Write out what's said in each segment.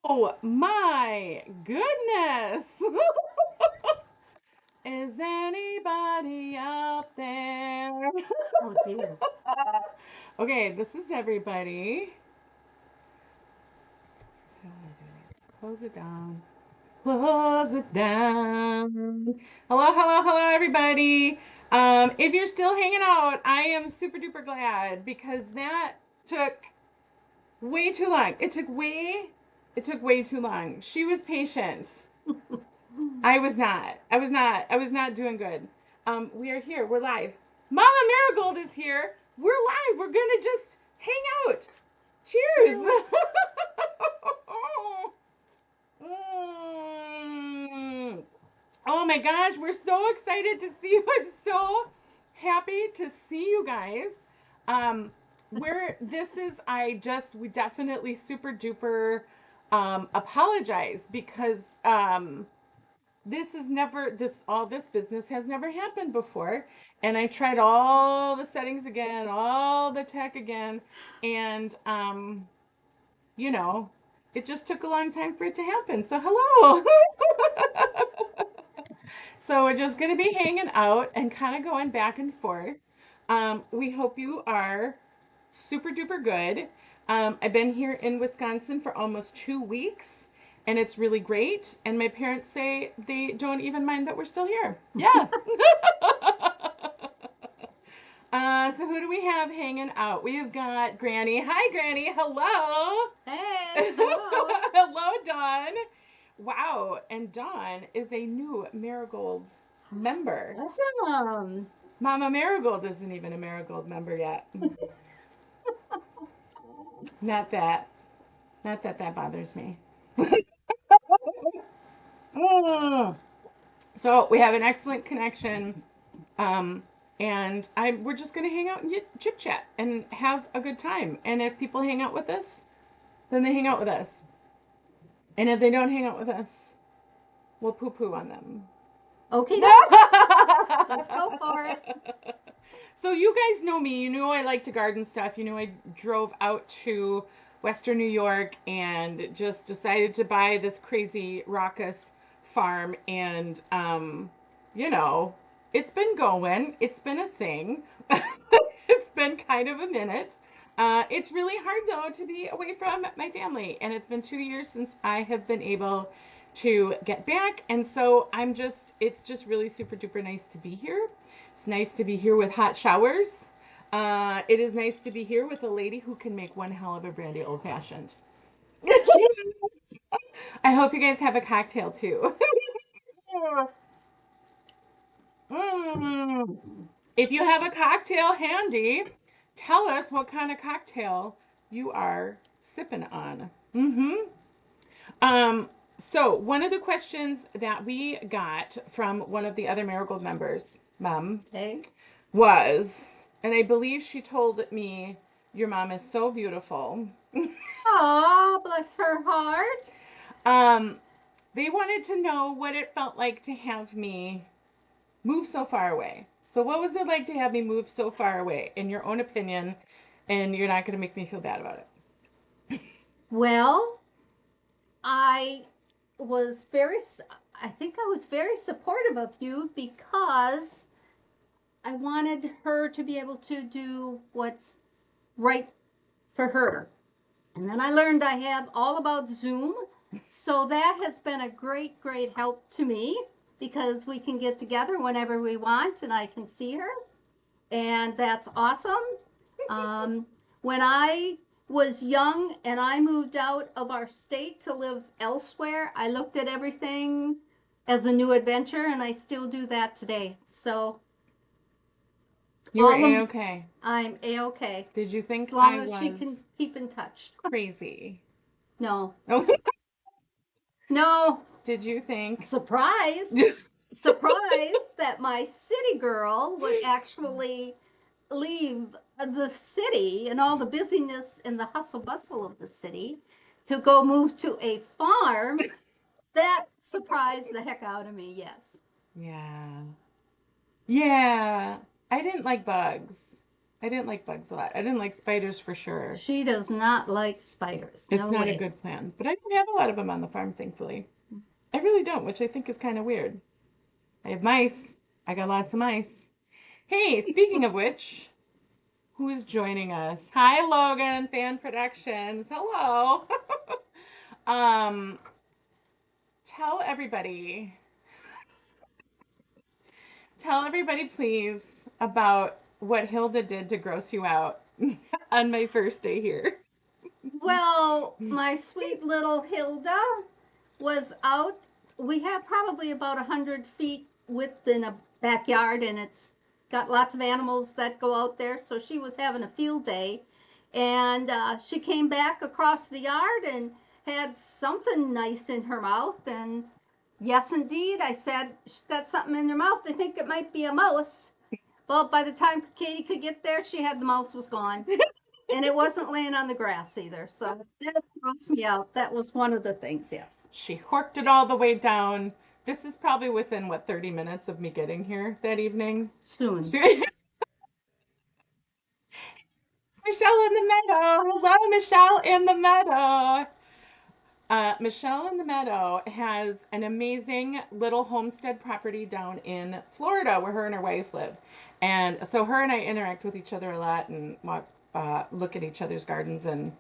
Oh my goodness. Is anybody out there? Oh dear. Okay, this is everybody. Close it down. Close it down. Hello, hello, hello, everybody. If you're still hanging out, I am super duper glad because that took way too long. It took way too long. She was patient. I was not. I was not doing good. We are here. We're live. Mama Marigold is here. We're live. We're gonna just hang out. Cheers. Cheers. Mm. Oh my gosh, we're so excited to see you. I'm so happy to see you guys. Um, we definitely super duper apologize because all this business has never happened before. And I tried all the settings again, all the tech again, and you know, it just took a long time for it to happen. So hello. So we're just going to be hanging out and kind of going back and forth. We hope you are super duper good. I've been here in Wisconsin for almost 2 weeks and it's really great. And my parents say they don't even mind that we're still here. Yeah. So who do we have hanging out? We have got Granny. Hi, Granny. Hello. Hey, hello. Hello, Dawn. Wow. And Dawn is a new Marigold member. Awesome. Mama Marigold isn't even a Marigold member yet. Not that. Not that that bothers me. Mm. So we have an excellent connection. Um, and we're just gonna hang out and chit chat and have a good time. And if people hang out with us, then they hang out with us. And if they don't hang out with us, we'll poo poo on them. Okay, let's go for it. So you guys know me. You know I like to garden stuff. You know I drove out to Western New York and just decided to buy this crazy raucous farm. And you know, it's been going. It's been a thing. It's been kind of a minute. It's really hard though to be away from my family, and it's been 2 years since I have been able to get back, and so it's just really super duper nice to be here. It's nice to be here with hot showers. It is nice to be here with a lady who can make one hell of a brandy old fashioned. I hope you guys have a cocktail too. Mm. If you have a cocktail handy, tell us what kind of cocktail you are sipping on. Mm-hmm. Um, so one of the questions that we got from one of the other Marigold members, Mom, Okay. was, and I believe she told me, your mom is so beautiful. Aw, bless her heart. Um, they wanted to know what it felt like to have me move so far away. So what was it like to have me move so far away, in your own opinion, and you're not going to make me feel bad about it? Well, I was very, I think I was very supportive of you because I wanted her to be able to do what's right for her. And then I learned I have all about Zoom. So that has been a great, great help to me because we can get together whenever we want and I can see her. And that's awesome. Um, when I was young and I moved out of our state to live elsewhere, I looked at everything as a new adventure and I still do that today. So You were A-okay. I'm A-okay. Did you think As long I as she can was keep in touch. crazy? No. Oh, No. did you think? Surprised. Surprised that my city girl would actually leave the city and all the busyness and the hustle bustle of the city to go move to a farm. That surprised the heck out of me, yes. Yeah. Yeah. I didn't like bugs. I didn't like bugs a lot. I didn't like spiders for sure. She does not like spiders. It's No not a way. good plan. But I don't have a lot of them on the farm, thankfully. I really don't, which I think is kind of weird. I have mice. I got lots of mice. Hey, speaking of which, who is joining us? Hi, Logan, Fan Productions. Hello. um, tell everybody, tell everybody, please, about what Hilda did to gross you out on my first day here. Well, my sweet little Hilda was out. We have probably about 100 feet width in a backyard, and it's got lots of animals that go out there. So she was having a field day, and she came back across the yard and had something nice in her mouth. And yes, indeed, I said, she's got something in her mouth. I think it might be a mouse. Well, by the time Katie could get there, she had the mouse was gone. And it wasn't laying on the grass either. So that grossed me out. That was one of the things, yes. She horked it all the way down. This is probably within, what, 30 minutes of me getting here that evening? Soon. Michelle in the meadow. Hello, Michelle in the meadow. Michelle in the Meadow has an amazing little homestead property down in Florida where her and her wife live. And so her and I interact with each other a lot and walk, look at each other's gardens and,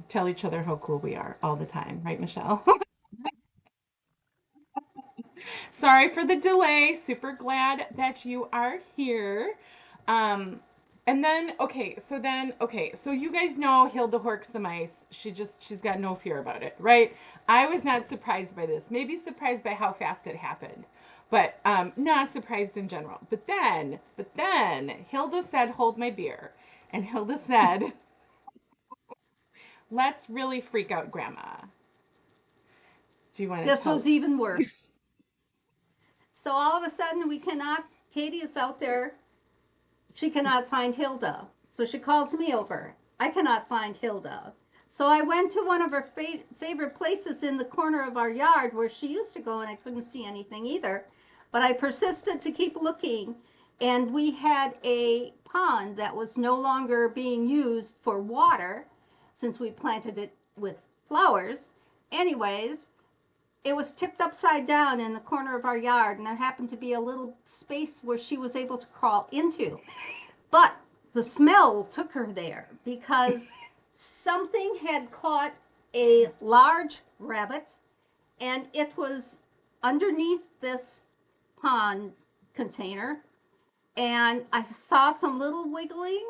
tell each other how cool we are all the time. Right, Michelle? Sorry for the delay. Super glad that you are here. Um, and then, so you guys know Hilda Horks the mice. She's got no fear about it, right? I was not surprised by this. Maybe surprised by how fast it happened, but not surprised in general. But then Hilda said, "Hold my beer," and Hilda said, "Let's really freak out Grandma." Do you want to? This was even worse. So all of a sudden, Katie is out there. She cannot find Hilda. So she calls me over. I cannot find Hilda. So I went to one of her favorite places in the corner of our yard where she used to go, and I couldn't see anything either. But I persisted to keep looking, and we had a pond that was no longer being used for water since we planted it with flowers. Anyways, it was tipped upside down in the corner of our yard, and there happened to be a little space where she was able to crawl into. But the smell took her there because something had caught a large rabbit, and it was underneath this pond container, and I saw some little wiggling.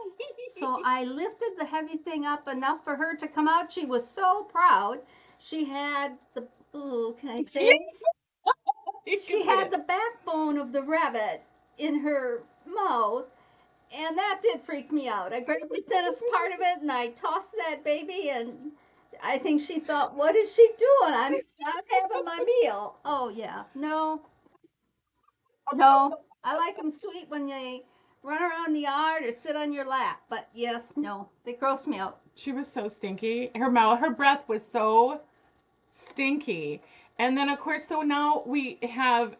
So I lifted the heavy thing up enough for her to come out. She was so proud. She had the can I say Yes. she had the backbone of the rabbit in her mouth, and that did freak me out. I grabbed the thinnest part of it and I tossed that baby, and I think she thought, what is she doing? I'm having my meal. Oh yeah, no, I like them sweet when they run around the yard or sit on your lap, but yes, no, they gross me out. She was so stinky. Her breath was so stinky. And then of course, so now we have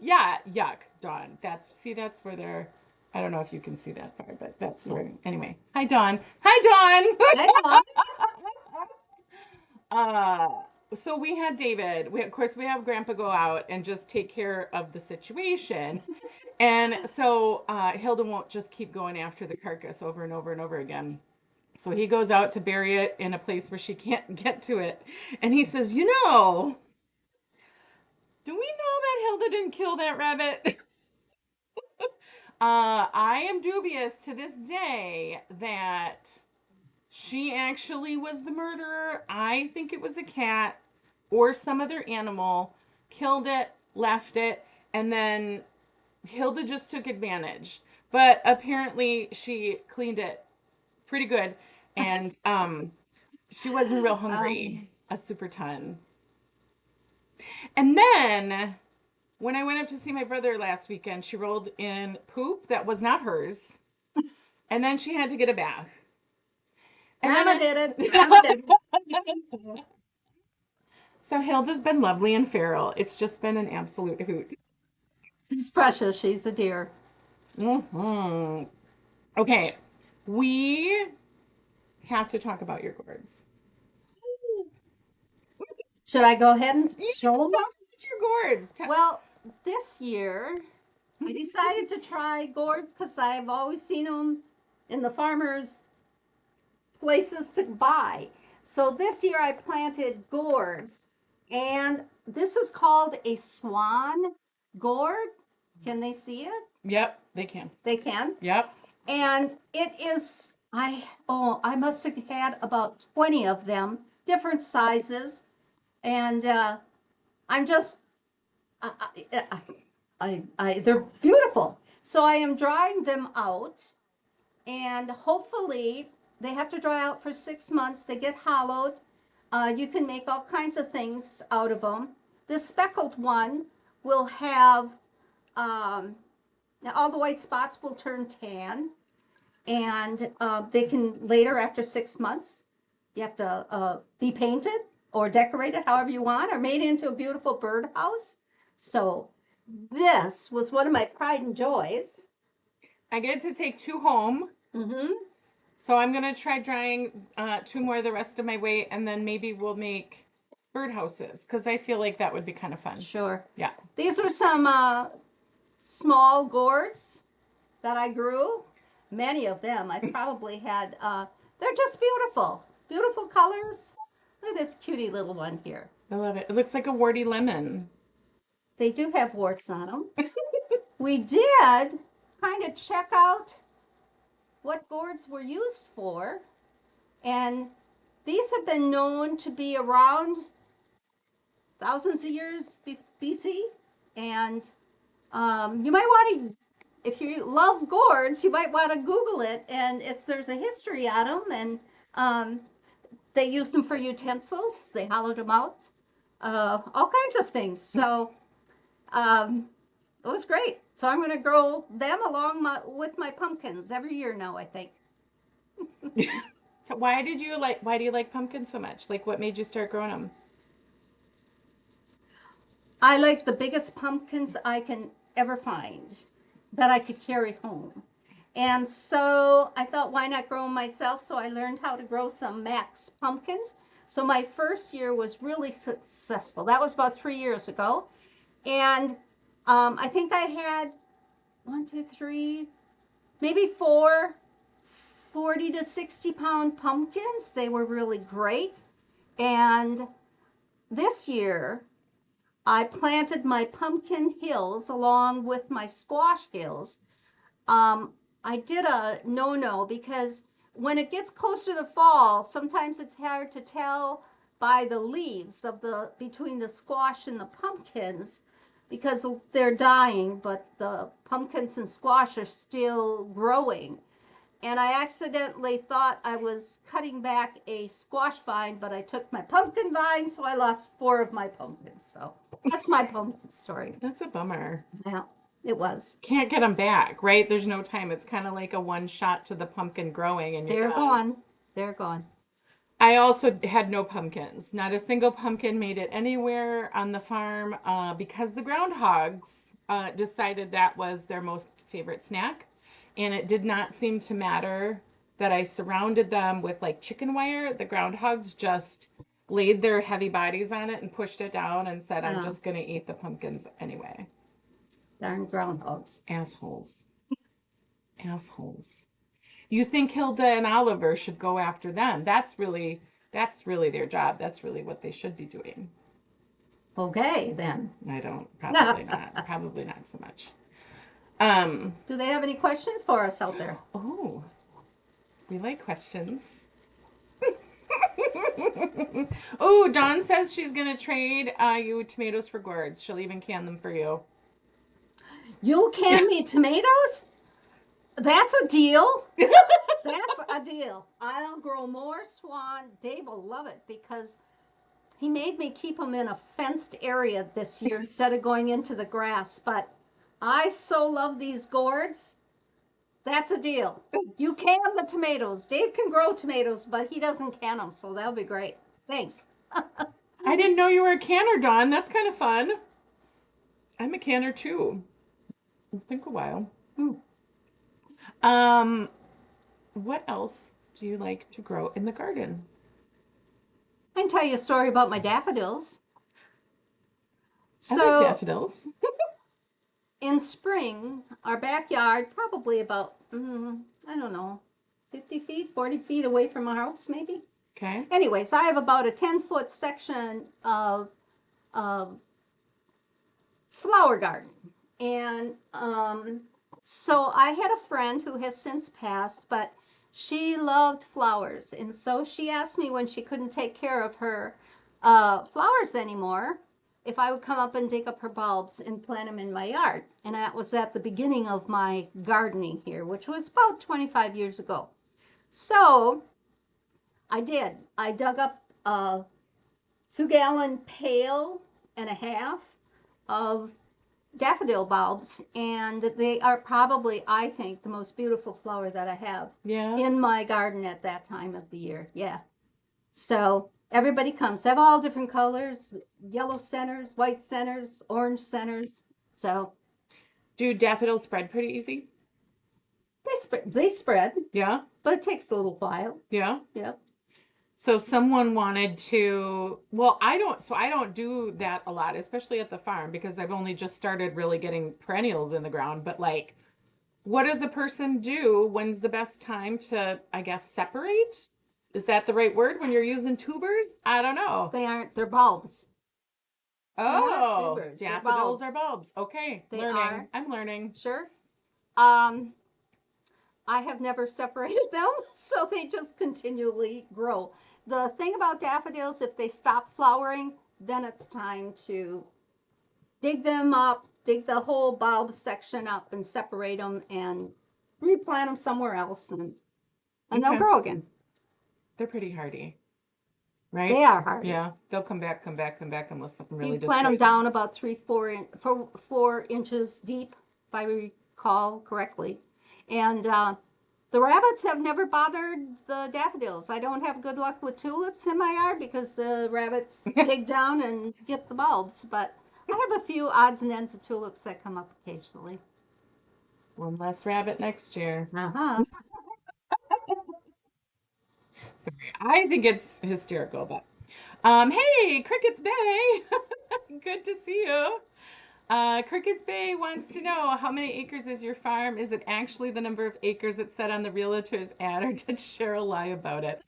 yeah, yuck, Dawn. That's where they're, I don't know if you can see that far, but that's where, anyway. Hi, Dawn. Hi, Dawn. Hi, Dawn. So we had David. Of course, we have Grandpa go out and just take care of the situation. And so Hilda won't just keep going after the carcass over and over and over again. So he goes out to bury it in a place where she can't get to it. And he says, do we know that Hilda didn't kill that rabbit? I am dubious to this day that she actually was the murderer. I think it was a cat or some other animal, killed it, left it, and then Hilda just took advantage. But apparently she cleaned it pretty good, and she wasn't real hungry, a super ton. And then when I went up to see my brother last weekend, she rolled in poop that was not hers, and then she had to get a bath. And Grandma did it. Grandma did it. So Hilda's been lovely and feral. It's just been an absolute hoot. She's precious. She's a dear. Hmm. Okay, we have to talk about your gourds. Should I go ahead and Yeah, show them? talk about your gourds. Well, this year I decided to try gourds because I've always seen them in the farmers' places to buy. So this year I planted gourds, and this is called a swan gourd. Can they see it? Yep, they can. They can. Yep. And it is, I must have had about 20 of them, different sizes. And I'm just, I, they're beautiful. So I am drying them out, and hopefully they have to dry out for 6 months. They get hollowed. You can make all kinds of things out of them. This speckled one will have, all the white spots will turn tan, and they can later, after 6 months, you have to be painted or decorated however you want, or made into a beautiful birdhouse. So this was one of my pride and joys. I get to take 2 home. Mm-hmm. So I'm gonna try drying 2 more the rest of my way, and then maybe we'll make birdhouses because I feel like that would be kind of fun. Sure. Yeah. These were some small gourds that I grew. Many of them. I probably had, they're just beautiful. Beautiful colors. Look at this cutie little one here. I love it. It looks like a warty lemon. They do have warts on them. We did kind of check out what gourds were used for, and these have been known to be around thousands of years BC. And you might want to, if you love gourds, you might want to Google it. And there's a history on them, and they used them for utensils. They hollowed them out, all kinds of things. So it was great. So I'm going to grow them along with my pumpkins every year now, I think. So why do you like pumpkins so much? Like what made you start growing them? I like the biggest pumpkins I can ever find that I could carry home. And so I thought, why not grow them myself? So I learned how to grow some Max pumpkins. So my first year was really successful. That was about 3 years ago. And I think I had 1, 2, 3, maybe 4 40 to 60 pound pumpkins. They were really great. And this year I planted my pumpkin hills along with my squash hills. I did a no because when it gets closer to fall, sometimes it's hard to tell by the leaves of between the squash and the pumpkins because they're dying, but the pumpkins and squash are still growing. And I accidentally thought I was cutting back a squash vine, but I took my pumpkin vine, so I lost 4 of my pumpkins. So that's my pumpkin story. That's a bummer. Yeah, it was. Can't get them back, right? There's no time. It's kind of like a one shot to the pumpkin growing and you're They're done. gone. They're gone. I also had no pumpkins. Not a single pumpkin made it anywhere on the farm because the groundhogs decided that was their most favorite snack. And it did not seem to matter that I surrounded them with like chicken wire. The groundhogs just laid their heavy bodies on it and pushed it down and said, I'm just going to eat the pumpkins anyway. Darn groundhogs. Assholes. Assholes. You think Hilda and Oliver should go after them. That's really their job. That's really what they should be doing. Okay, then. I don't. Probably not. Probably not so much. Do they have any questions for us out there? Oh, we like questions. Oh, Dawn says she's going to trade you tomatoes for gourds. She'll even can them for you. You'll can me tomatoes? That's a deal. That's a deal. I'll grow more swan. Dave will love it because he made me keep them in a fenced area this year instead of going into the grass. But I so love these gourds. That's a deal. You can the tomatoes. Dave can grow tomatoes, but he doesn't can them, so that'll be great. Thanks. I didn't know you were a canner, Dawn. That's kind of fun. I'm a canner too. It'll take a while. Um, what else do you like to grow in the garden? I can tell you a story about my daffodils. I like So daffodils. in spring, our backyard, probably about, I don't know, 50 feet, 40 feet away from our house, maybe. Okay. Anyways, I have about a 10-foot section of flower garden. And so I had a friend who has since passed, but she loved flowers. And so she asked me when she couldn't take care of her flowers anymore if I would come up and dig up her bulbs and plant them in my yard. And that was at the beginning of my gardening here, which was about 25 years ago. So I did. I dug up a 2-gallon pail and a half of daffodil bulbs, and they are probably, I think, the most beautiful flower that I have Yeah. in my garden at that time of the year. Yeah. So everybody comes. They have all different colors, yellow centers, white centers, orange centers. So Do daffodils spread pretty easy? they spread, Yeah. but it takes a little while. Yeah. Yeah. So if someone wanted to, well, I don't do that a lot, especially at the farm because I've only just started really getting perennials in the ground. But like, what does a person do? When's the best time to, I guess, separate? Is that the right word when you're using tubers? I don't know. They aren't, they're bulbs. They're not Oh, tubers, they're daffodils are bulbs. bulbs. Okay, They learning. are. I'm learning. Sure. Um, I have never separated them, so they just continually grow. The thing about daffodils, if they stop flowering, then it's time to dig them up, dig the whole bulb section up and separate them and replant them somewhere else, and they'll Okay. grow again. They're pretty hardy, They right? are hardy. Yeah, they'll come back, come back, come back unless something You really plant them destroys them. down about 4 inches deep, if I recall correctly. And the rabbits have never bothered the daffodils. I don't have good luck with tulips in my yard because the rabbits dig down and get the bulbs. But I have a few odds and ends of tulips that come up occasionally. One less rabbit next year. Uh-huh. Sorry, I think it's hysterical, but hey, Crickets Bay, good to see you. Crickets Bay wants to know how many acres is your farm? Is it actually the number of acres it said on the realtor's ad, or did Cheryl lie about it?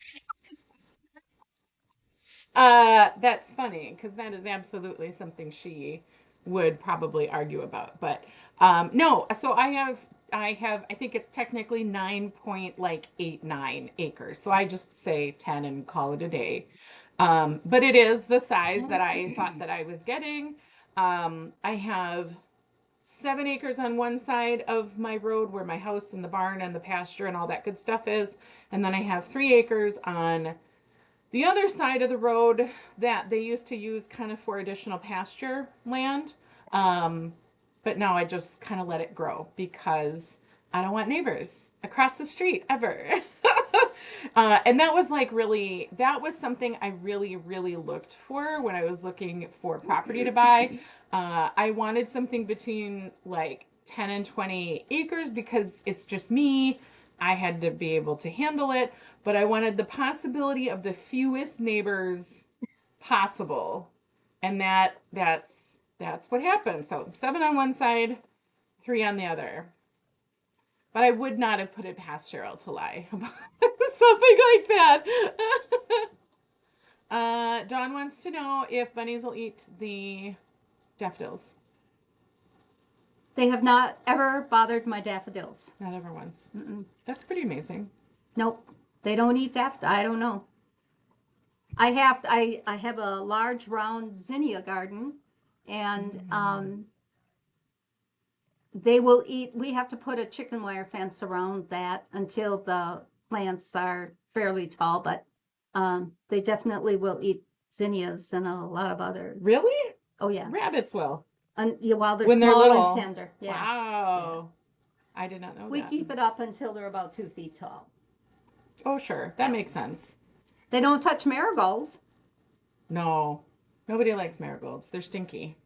That's funny because that is absolutely something she would probably argue about. But no, so I think it's technically 9.89 acres. So I just say 10 and call it a day. But it is the size that I thought that I was getting. I have 7 acres on one side of my road where my house and the barn and the pasture and all that good stuff is. And then I have 3 acres on the other side of the road that they used to use kind of for additional pasture land. Um, but now I just kind of let it grow because I don't want neighbors across the street ever. And that was like really, that was something I really, really looked for when I was looking for property to buy. I wanted something between like 10 and 20 acres because it's just me. I had to be able to handle it, but I wanted the possibility of the fewest neighbors possible. And that's what happened. So 7 on one side, 3 on the other. But I would not have put it past Cheryl to lie about something like that. Dawn wants to know if bunnies will eat the daffodils. They have not ever bothered my daffodils. Not ever once. Mm-mm. That's pretty amazing. Nope. They don't eat daffodils. I don't know. I have a large round zinnia garden, and they will eat. We have to put a chicken wire fence around that until the plants are fairly tall, but they definitely will eat zinnias and a lot of others. Really? Oh yeah. Rabbits will. And yeah, while they're When they're small little. and tender. Yeah. Wow. I did not know We that. keep it up until they're about 2 feet tall. Oh, sure. That makes sense. They don't touch marigolds. No. Nobody likes marigolds. They're stinky.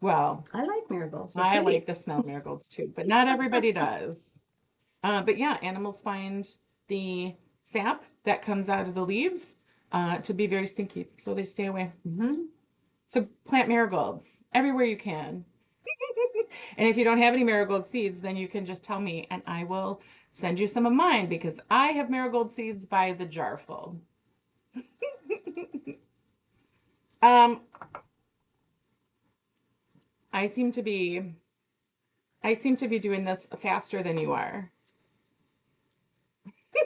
Well, I like marigolds. They're I pretty. like the smell of marigolds too, but not everybody does. But yeah, animals find the sap that comes out of the leaves to be very stinky, so they stay away. So plant marigolds everywhere you can. And if you don't have any marigold seeds, then you can just tell me and I will send you some of mine because I have marigold seeds by the jarful. um, I seem to be doing this faster than you are.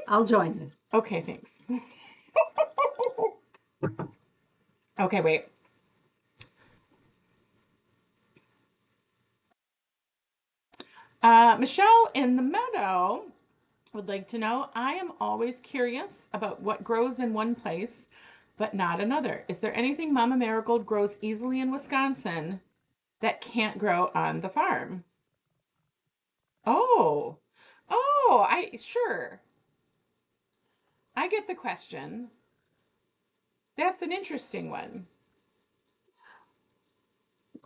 I'll join you. Okay, thanks. Okay, wait. Michelle in the meadow would like to know, I am always curious about what grows in one place, but not another. Is there anything Mama Marigold grows easily in Wisconsin that can't grow on the farm? Oh, sure. I get the question. That's an interesting one.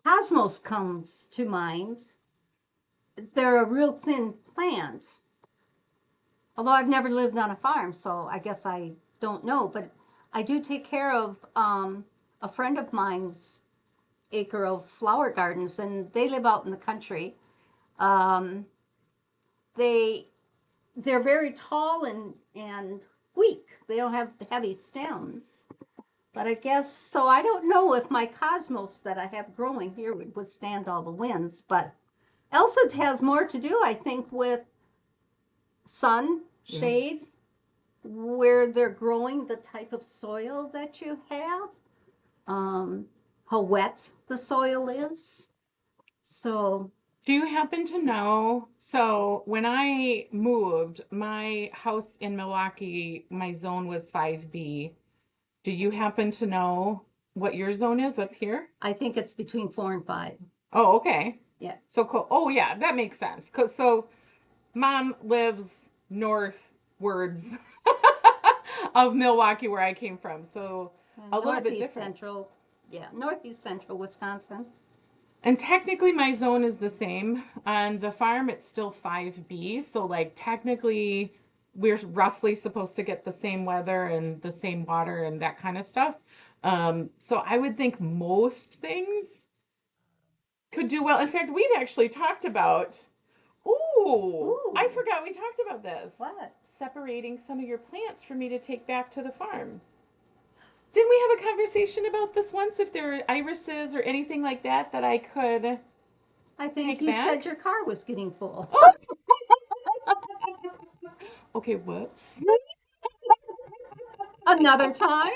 Cosmos comes to mind. They're a real thin plant. Although I've never lived on a farm, so I guess I don't know. But I do take care of a friend of mine's acre of flower gardens, and they live out in the country. Um, they they're very tall and weak. They don't have heavy stems. But I guess so. I don't know if my cosmos that I have growing here would withstand all the winds. But Elsa has more to do, I think, with sun, shade, where they're growing, the type of soil that you have, how wet the soil is. So, Do you happen to know? So, when I moved, my house in Milwaukee, my zone was 5B. Do you happen to know what your zone is up here? I think it's between 4 and 5. Oh, okay. Yeah. So cool. Oh, yeah, that makes sense. So, Mom lives northwards of Milwaukee, where I came from. So, a little bit different. Central, yeah, northeast central Wisconsin. And technically, my zone is the same. On the farm, it's still 5B. So, like, technically, we're roughly supposed to get the same weather and the same water and that kind of stuff. So, I would think most things could do well. In fact, we've actually talked about. Ooh, I forgot we talked about this. What? Separating some of your plants for me to take back to the farm. Didn't we have a conversation about this once? If there were irises or anything like that that I could I think take you back? said your car was getting full. Okay, whoops. Another time?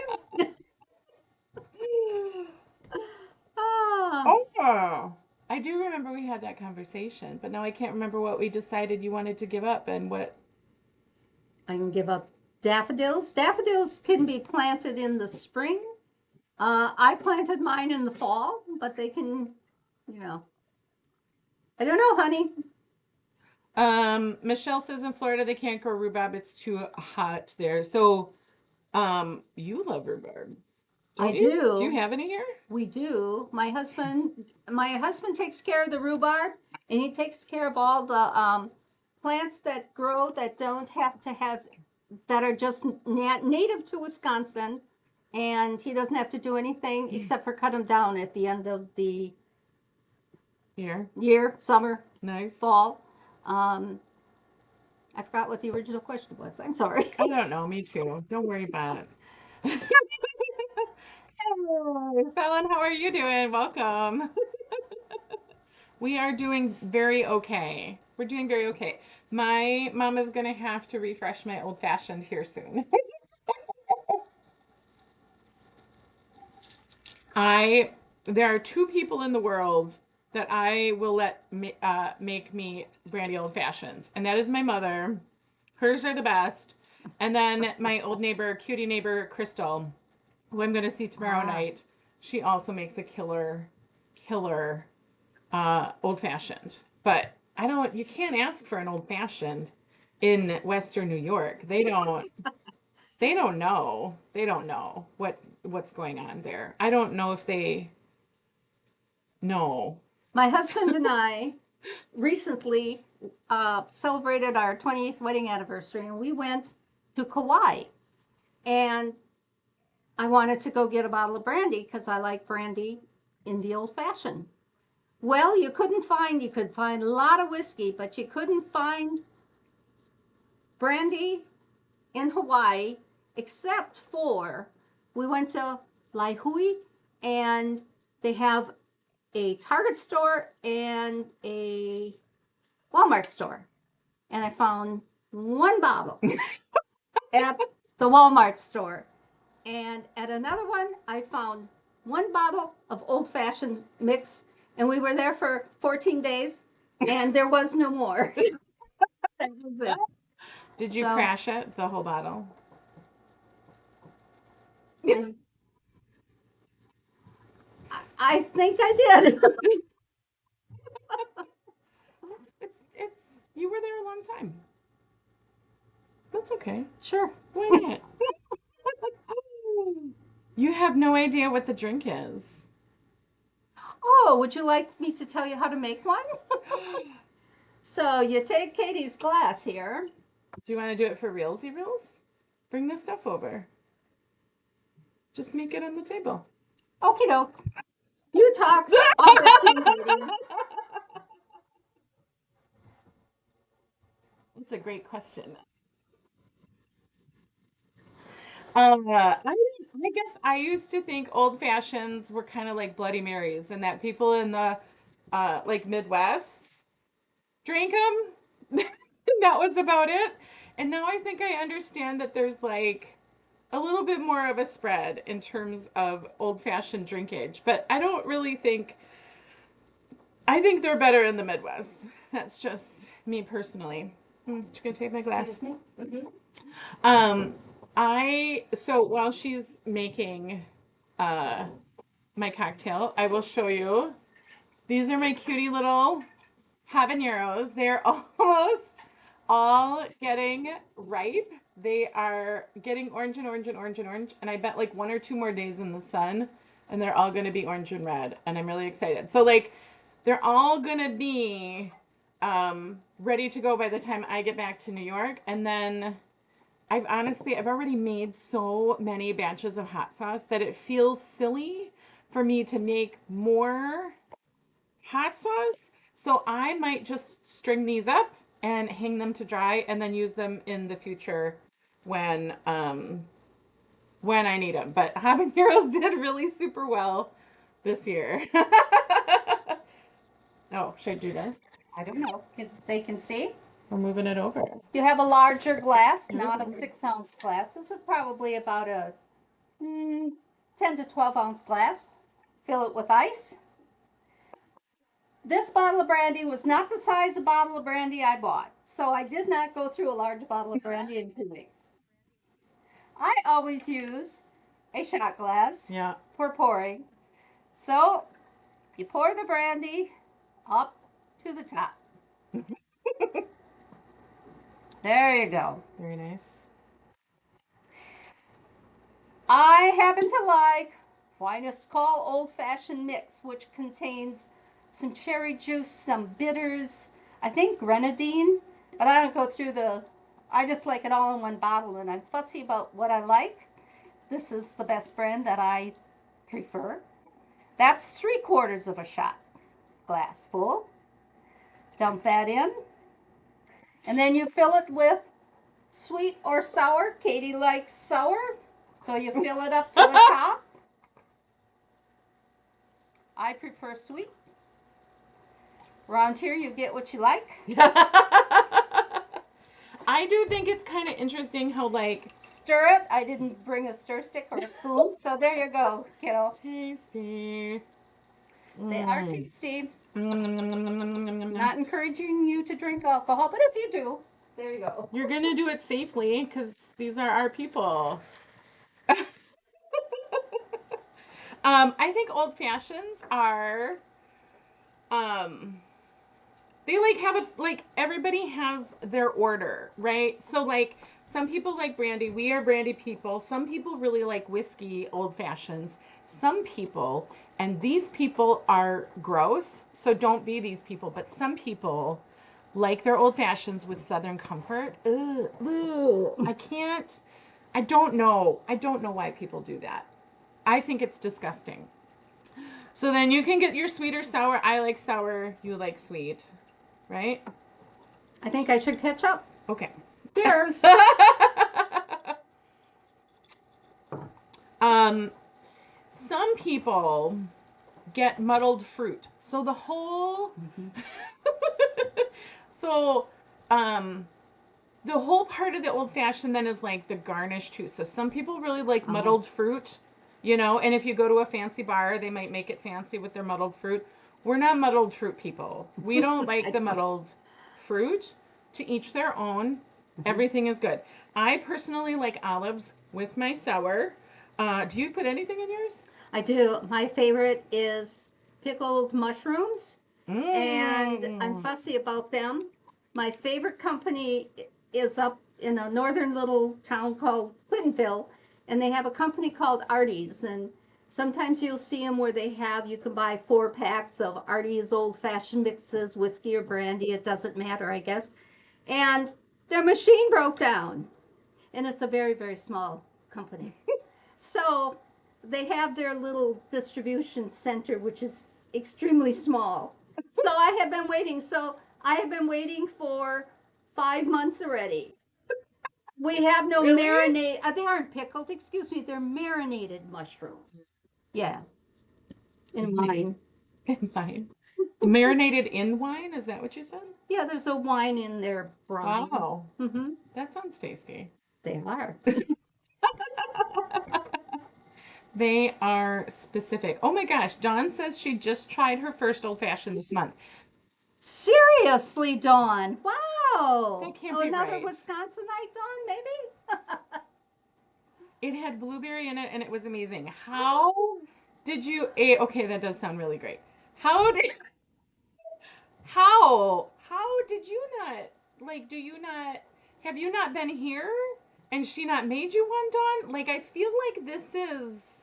Ah, Oh, I do remember we had that conversation, but now I can't remember what we decided you wanted to give up and what. I can give up daffodils. Daffodils can be planted in the spring. I planted mine in the fall, but they can, you know. I don't know, honey. Michelle says in Florida they can't grow rhubarb; it's too hot there. So, you love rhubarb. I Do. do. Do you have any here? We do. My husband takes care of the rhubarb, and he takes care of all the plants that grow that don't have to have that are just native to Wisconsin, and he doesn't have to do anything except for cut them down at the end of the year, summer, Nice. fall. I forgot what the original question was. I'm sorry. I don't know. Me too. Don't worry about it. Hey, Fallon, how are you doing? Welcome. We are doing very okay. We're doing very okay. My mom is going to have to refresh my old fashioned here soon. There are two people in the world that I will let make me brandy old fashions, and that is my mother. Hers are the best. And then my old neighbor, cutie neighbor, Crystal, who I'm going to see tomorrow night. She also makes a killer old fashioned. But you can't ask for an old fashioned in Western New York. They don't know. They don't know what's going on there. I don't know if they know. My husband and I recently celebrated our 28th wedding anniversary, and we went to Kauai. And I wanted to go get a bottle of brandy because I like brandy in the old fashioned. Well, you could find a lot of whiskey, but you couldn't find brandy in Hawaii except for we went to Laihui and they have a Target store and a Walmart store. And I found one bottle at the Walmart store. And at another one, I found one bottle of old fashioned mix. And we were there for 14 days and there was no more. That was it. Did you So- crash it, the whole bottle? I think I did. It's you were there a long time. That's okay. Sure. Why not? You have no idea what the drink is. Oh, would you like me to tell you how to make one? So you take Katie's glass here. Do you want to do it for realsy reels? Bring the stuff over. Just make it on the table. Okie doke. You talk. I'll get the ingredients. That's a great question. I guess I used to think old fashions were kind of like Bloody Marys, and that people in the like Midwest drank them. That was about it. And now I think I understand that there's like a little bit more of a spread in terms of old fashioned drinkage, but I don't really think. I think they're better in the Midwest. That's just me personally. You gonna take my glass? So while she's making my cocktail, I will show you. These are my cutie little habaneros. They're almost all getting ripe. They are getting orange and orange and orange and orange, and I bet like 1 or 2 more days in the sun, and they're all gonna be orange and red, and I'm really excited. So like, they're all gonna be ready to go by the time I get back to New York, and then I've already made so many batches of hot sauce that it feels silly for me to make more hot sauce. So I might just string these up and hang them to dry and then use them in the future when I need them. But habaneros did really super well this year. Oh, should I do this? I don't know. They can see. We're moving it over. You have a larger glass, not a 6-ounce glass. This is probably about a 10 to 12-ounce glass. Fill it with ice. This bottle of brandy was not the size of bottle of brandy I bought, so I did not go through a large bottle of brandy in 2 weeks. I always use a shot glass for pouring. So you pour the brandy up to the top. There you go. Very nice. I happen to like finest call old fashioned mix, which contains some cherry juice, some bitters, I think grenadine, but I don't go through I just like it all in one bottle, and I'm fussy about what I like. This is the best brand that I prefer. That's 3/4 of a shot glass full. Dump that in. And then you fill it with sweet or sour. Katie likes sour, so you fill it up to the top. I prefer sweet. Around here, you get what you like. I do think it's kind of interesting how like Stir it. I didn't bring a stir stick or a spoon, so there you go, kiddo. tasty. They are tasty. Not Not encouraging you to drink alcohol, but if you do, there you go. You're gonna do it safely because these are our people. I think old fashions are they like have a like everybody has their order, right? So like some people like brandy, we are brandy people. Some people really like whiskey old fashions. Some people, and these people are gross, so don't be these people, but some people like their old fashions with Southern comfort. Ugh, ugh. I can't. I don't know. I don't know why people do that. I think it's disgusting. So then you can get your sweet or sour. I like sour. You like sweet, right? I think I should catch up. Okay. Cheers. um, some people get muddled fruit. So the whole, so the whole part of the old fashioned then is like the garnish too. So some people really like muddled fruit, you know, and if you go to a fancy bar, they might make it fancy with their muddled fruit. We're not muddled fruit people. We don't like the muddled fruit. To each their own. Everything is good. I personally like olives with my sour. Do you put anything in yours? I do. My favorite is pickled mushrooms, and I'm fussy about them. My favorite company is up in a northern little town called Clintonville, and they have a company called Artie's, and sometimes you'll see them where you can buy 4 packs of Artie's old-fashioned mixes, whiskey or brandy, it doesn't matter, I guess. And their machine broke down, and it's a very, very small company. So they have their little distribution center, which is extremely small. So I have been waiting. So I have been waiting for 5 months already. We have no Really? marinade. They aren't pickled. Excuse me. They're marinated mushrooms. Yeah. In wine. In wine. Marinated in wine? Is that what you said? Yeah, there's a wine in their brine. Wow. Mm-hmm. That sounds tasty. They are. They are specific. Oh my gosh, Dawn says she just tried her first old fashioned this month. Seriously, Dawn. Wow. That can't be another right. Wisconsinite, Dawn, maybe? It had blueberry in it and it was amazing. How did you okay, that does sound really great. How did you not like do you not have you not been here and she not made you one, Dawn? Like I feel like this is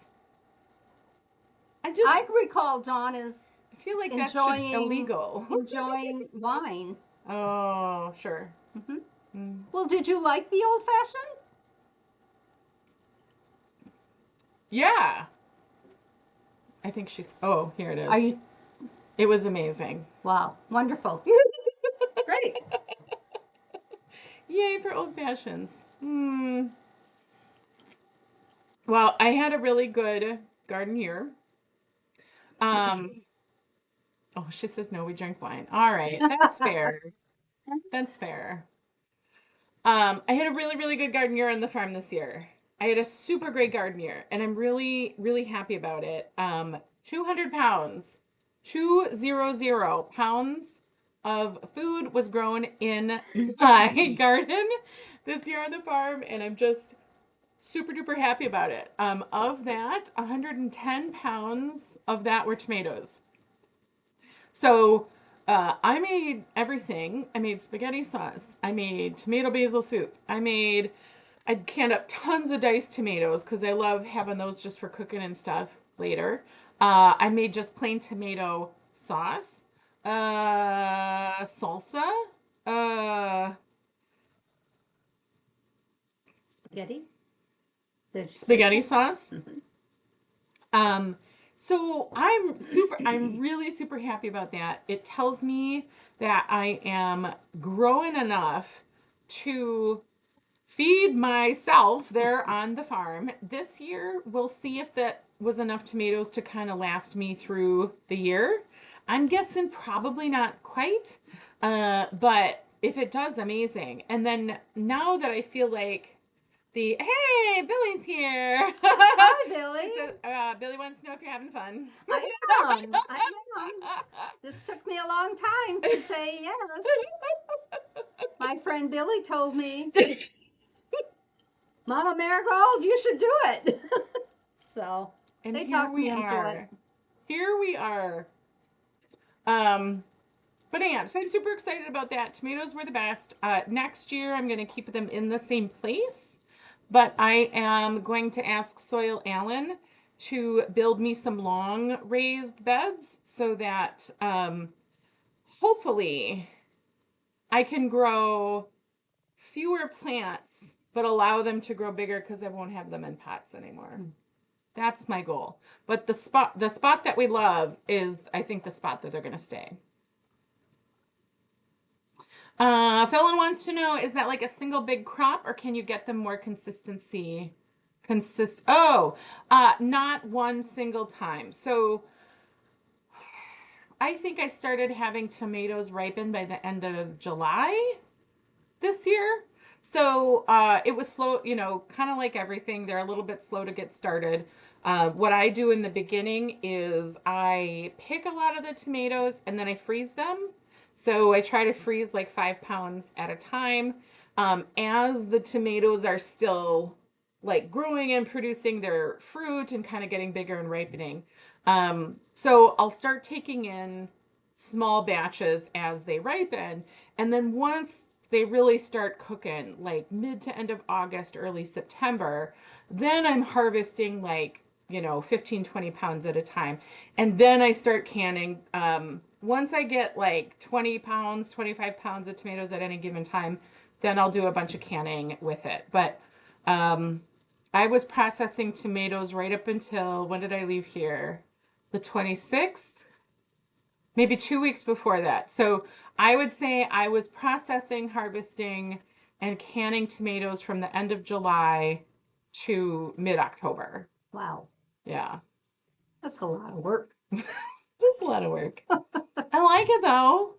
I recall Dawn is I feel like that's enjoying illegal. enjoying wine. Oh, sure. Well, did you like the old fashioned? Yeah. I think she's oh, here it is. Are you? It was amazing. Wow, wonderful. Great. Yay for old fashions. Well, I had a really good garden year. Oh, she says no, we drink wine. All right, that's fair. That's fair. I had a really, really good garden year on the farm this year. I had a super great garden year, and I'm really, really happy about it. 200 pounds, 200 pounds of food was grown in my garden this year on the farm, and I'm just super duper happy about it. Of that, 110 pounds of that were tomatoes. So I made everything. I made spaghetti sauce. I made tomato basil soup. I canned up tons of diced tomatoes because I love having those just for cooking and stuff later. I made just plain tomato sauce, salsa, Spaghetti. spaghetti sauce. So I'm really super happy about that. It tells me that I am growing enough to feed myself there on the farm. This year, we'll see if that was enough tomatoes to kind of last me through the year. I'm guessing probably not quite, but if it does, amazing. And then now that I feel like hey, Billy's here. Hi, Billy. She said, Billy wants to know if you're having fun. I am. This took me a long time to say yes. My friend Billy told me, Mama Marigold, you should do it. So And they here talked we me into are. it. Here we are. But yeah, so I'm super excited about that. Tomatoes were the best. Next year, I'm going to keep them in the same place. But I am going to ask Soil Allen to build me some long raised beds so that hopefully I can grow fewer plants, but allow them to grow bigger because I won't have them in pots anymore. That's my goal. But the spot that we love is, I think, the spot that they're going to stay. Philin wants to know, is that like a single big crop or can you get them more not one single time. So I think I started having tomatoes ripen by the end of July this year. So it was slow, kind of like everything. They're a little bit slow to get started. What I do in the beginning is I pick a lot of the tomatoes and then I freeze them. So I try to freeze like 5 pounds at a time. As the tomatoes are still like growing and producing their fruit and kind of getting bigger and ripening. So I'll start taking in small batches as they ripen. And then once they really start cooking, like mid to end of August, early September, then I'm harvesting like, 15, 20 pounds at a time. And then I start canning. Once I get like 20 pounds, 25 pounds of tomatoes at any given time, then I'll do a bunch of canning with it. But I was processing tomatoes right up until, when did I leave here? The 26th? Maybe 2 weeks before that. So I would say I was processing, harvesting, and canning tomatoes from the end of July to mid-October. Wow. Yeah. That's a lot of work. It's a lot of work. I like it though.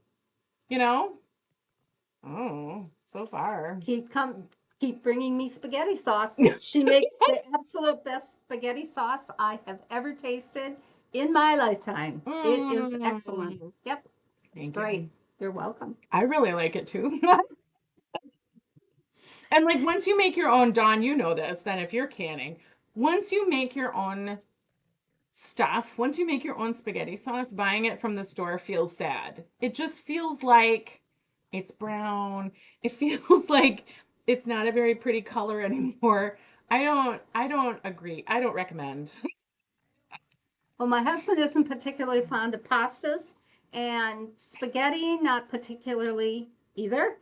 Oh, so far. Keep bringing me spaghetti sauce. She makes the absolute best spaghetti sauce I have ever tasted in my lifetime. It is excellent. Yep. Thank Great. you. You're welcome. I really like it too. And like once you make your own, Dawn, you know this, then if you're canning, once you make your own stuff, once you make your own spaghetti sauce, buying it from the store feels sad. It just feels like it's brown. It feels like it's not a very pretty color anymore. I don't agree. I don't recommend. Well, my husband isn't particularly fond of pastas and spaghetti, not particularly either.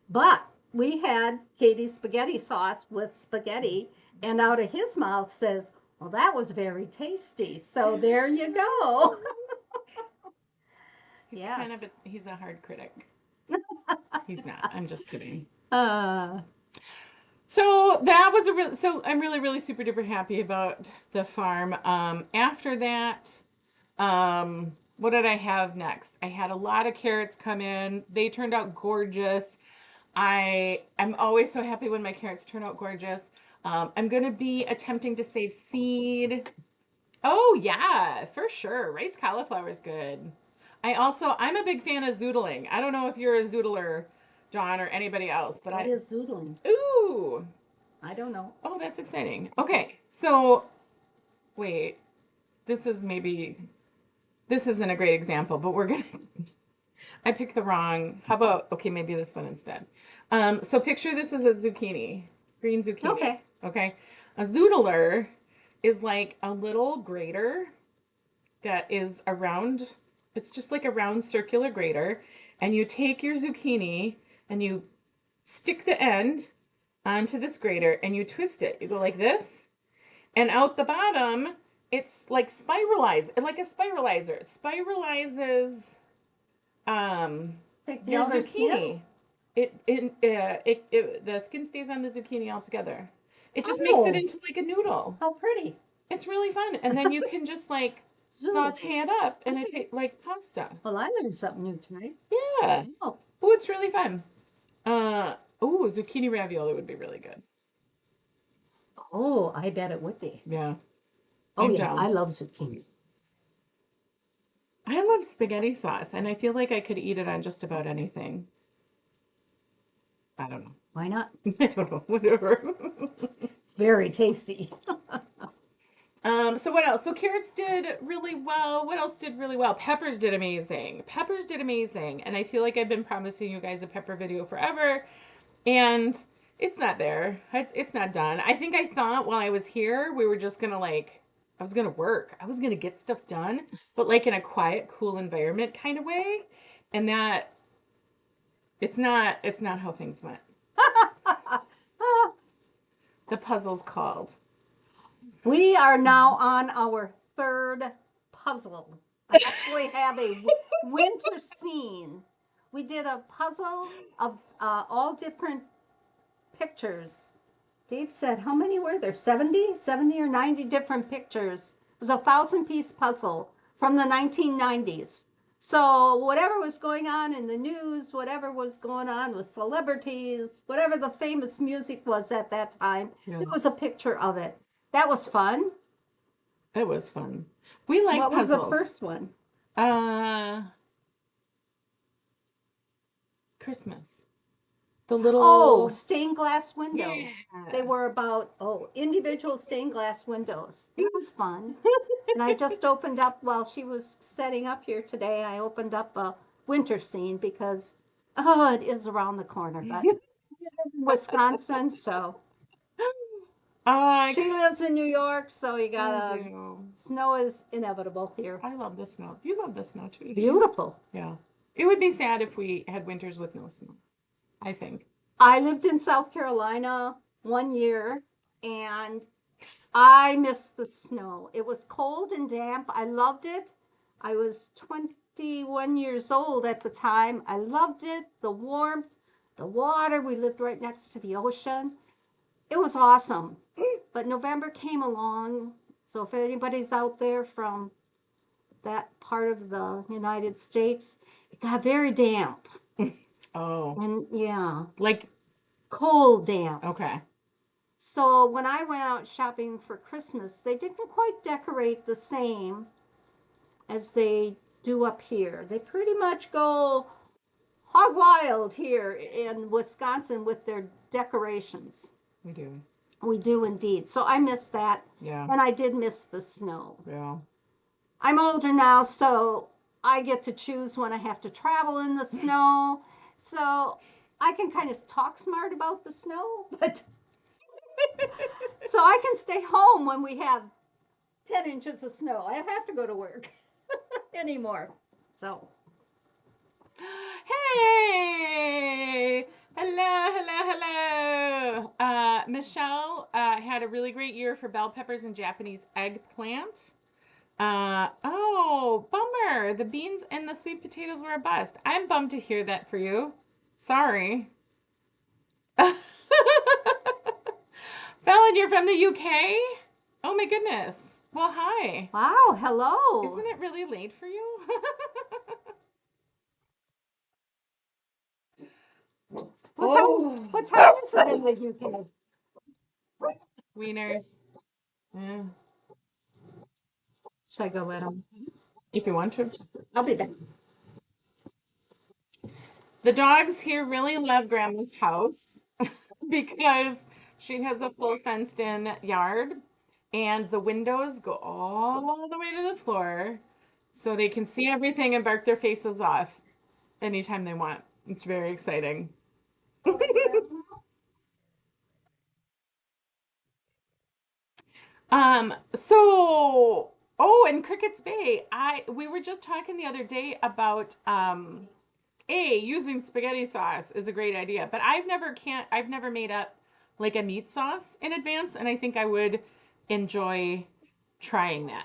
But we had Katie's spaghetti sauce with spaghetti, and out of his mouth says, well, that was very tasty. So there you go. Yes. He's a hard critic. He's not. I'm just kidding. So that was so I'm really, really super duper happy about the farm. After that, what did I have next? I had a lot of carrots come in. They turned out gorgeous. I'm always so happy when my carrots turn out gorgeous. I'm going to be attempting to save seed. Oh yeah, for sure. Rice cauliflower is good. I'm a big fan of zoodling. I don't know if you're a zoodler, John, or anybody else, but What is zoodling? Ooh. I don't know. Oh, that's exciting. Okay, so wait. This isn't a great example, but I picked the wrong. How about, okay, maybe this one instead. So picture this as a zucchini, green zucchini. Okay. Okay. A zoodler is like a little grater that is around, it's just like a round circular grater, and you take your zucchini and you stick the end onto this grater and you twist it. You go like this, and out the bottom, it's like like a spiralizer. It spiralizes your zucchini. The skin stays on the zucchini altogether. It just makes it into like a noodle. How pretty. It's really fun. And then you can just like saute it up and it tastes like pasta. Well, I learned something new tonight. Yeah. Oh, it's really fun. Zucchini ravioli would be really good. Oh, I bet it would be. Yeah. Oh, yeah. I love zucchini. I love spaghetti sauce, and I feel like I could eat it on just about anything. I don't know. Why not? I don't know. Whatever. Very tasty. So what else? So carrots did really well. What else did really well? Peppers did amazing. And I feel like I've been promising you guys a pepper video forever, and it's not there. It's not done. I think I thought while I was here, we were just gonna I was gonna work. I was gonna get stuff done, but like in a quiet, cool environment kind of way. And that It's not. It's not how things went. The puzzle's called. We are now on our third puzzle. I actually have a winter scene. We did a puzzle of all different pictures. Dave said, how many were there? 70? 70 or 90 different pictures. It was a 1,000-piece puzzle from the 1990s. So whatever was going on in the news, whatever was going on with celebrities, whatever the famous music was at that time, Yeah. there was a picture of it. That was fun. It was fun. We like What was puzzles. the first one? Christmas. The little. Oh, stained glass windows. Yeah. They were about, individual stained glass windows. It was fun. And I just opened up, while she was setting up here today, I opened up a winter scene because, it is around the corner. But Wisconsin, so. She lives in New York, so you gotta. Snow is inevitable here. I love the snow. You love the snow too. Beautiful. Yeah. It would be sad if we had winters with no snow, I think. I lived in South Carolina 1 year, and I missed the snow. It was cold and damp. I loved it. I was 21 years old at the time. I loved it. The warmth, the water. We lived right next to the ocean. It was awesome. But November came along. So if anybody's out there from that part of the United States, it got very damp. Oh. And yeah. Like cold damp. Okay. So when I went out shopping for Christmas, they didn't quite decorate the same as they do up here. They pretty much go hog wild here in Wisconsin with their decorations. We do. We do indeed. So I miss that. Yeah. And I did miss the snow. Yeah. I'm older now, so I get to choose when I have to travel in the snow. So I can kind of talk smart about the snow, but so I can stay home when we have 10 inches of snow. I don't have to go to work anymore. So. Hey! Hello. Michelle had a really great year for bell peppers and Japanese eggplant. Oh, bummer. The beans and the sweet potatoes were a bust. I'm bummed to hear that for you. Sorry. Fallon, you're from the UK? Oh my goodness. Well, hi. Wow, hello. Isn't it really late for you? What time is it in the UK? Wieners. Yeah. Should I go with them? If you want to. I'll be back. The dogs here really love Grandma's house because she has a full fenced-in yard and the windows go all the way to the floor so they can see everything and bark their faces off anytime they want. It's very exciting. In Crickets Bay, we were just talking the other day about using spaghetti sauce is a great idea, but I've never made up like a meat sauce in advance, and I think I would enjoy trying that.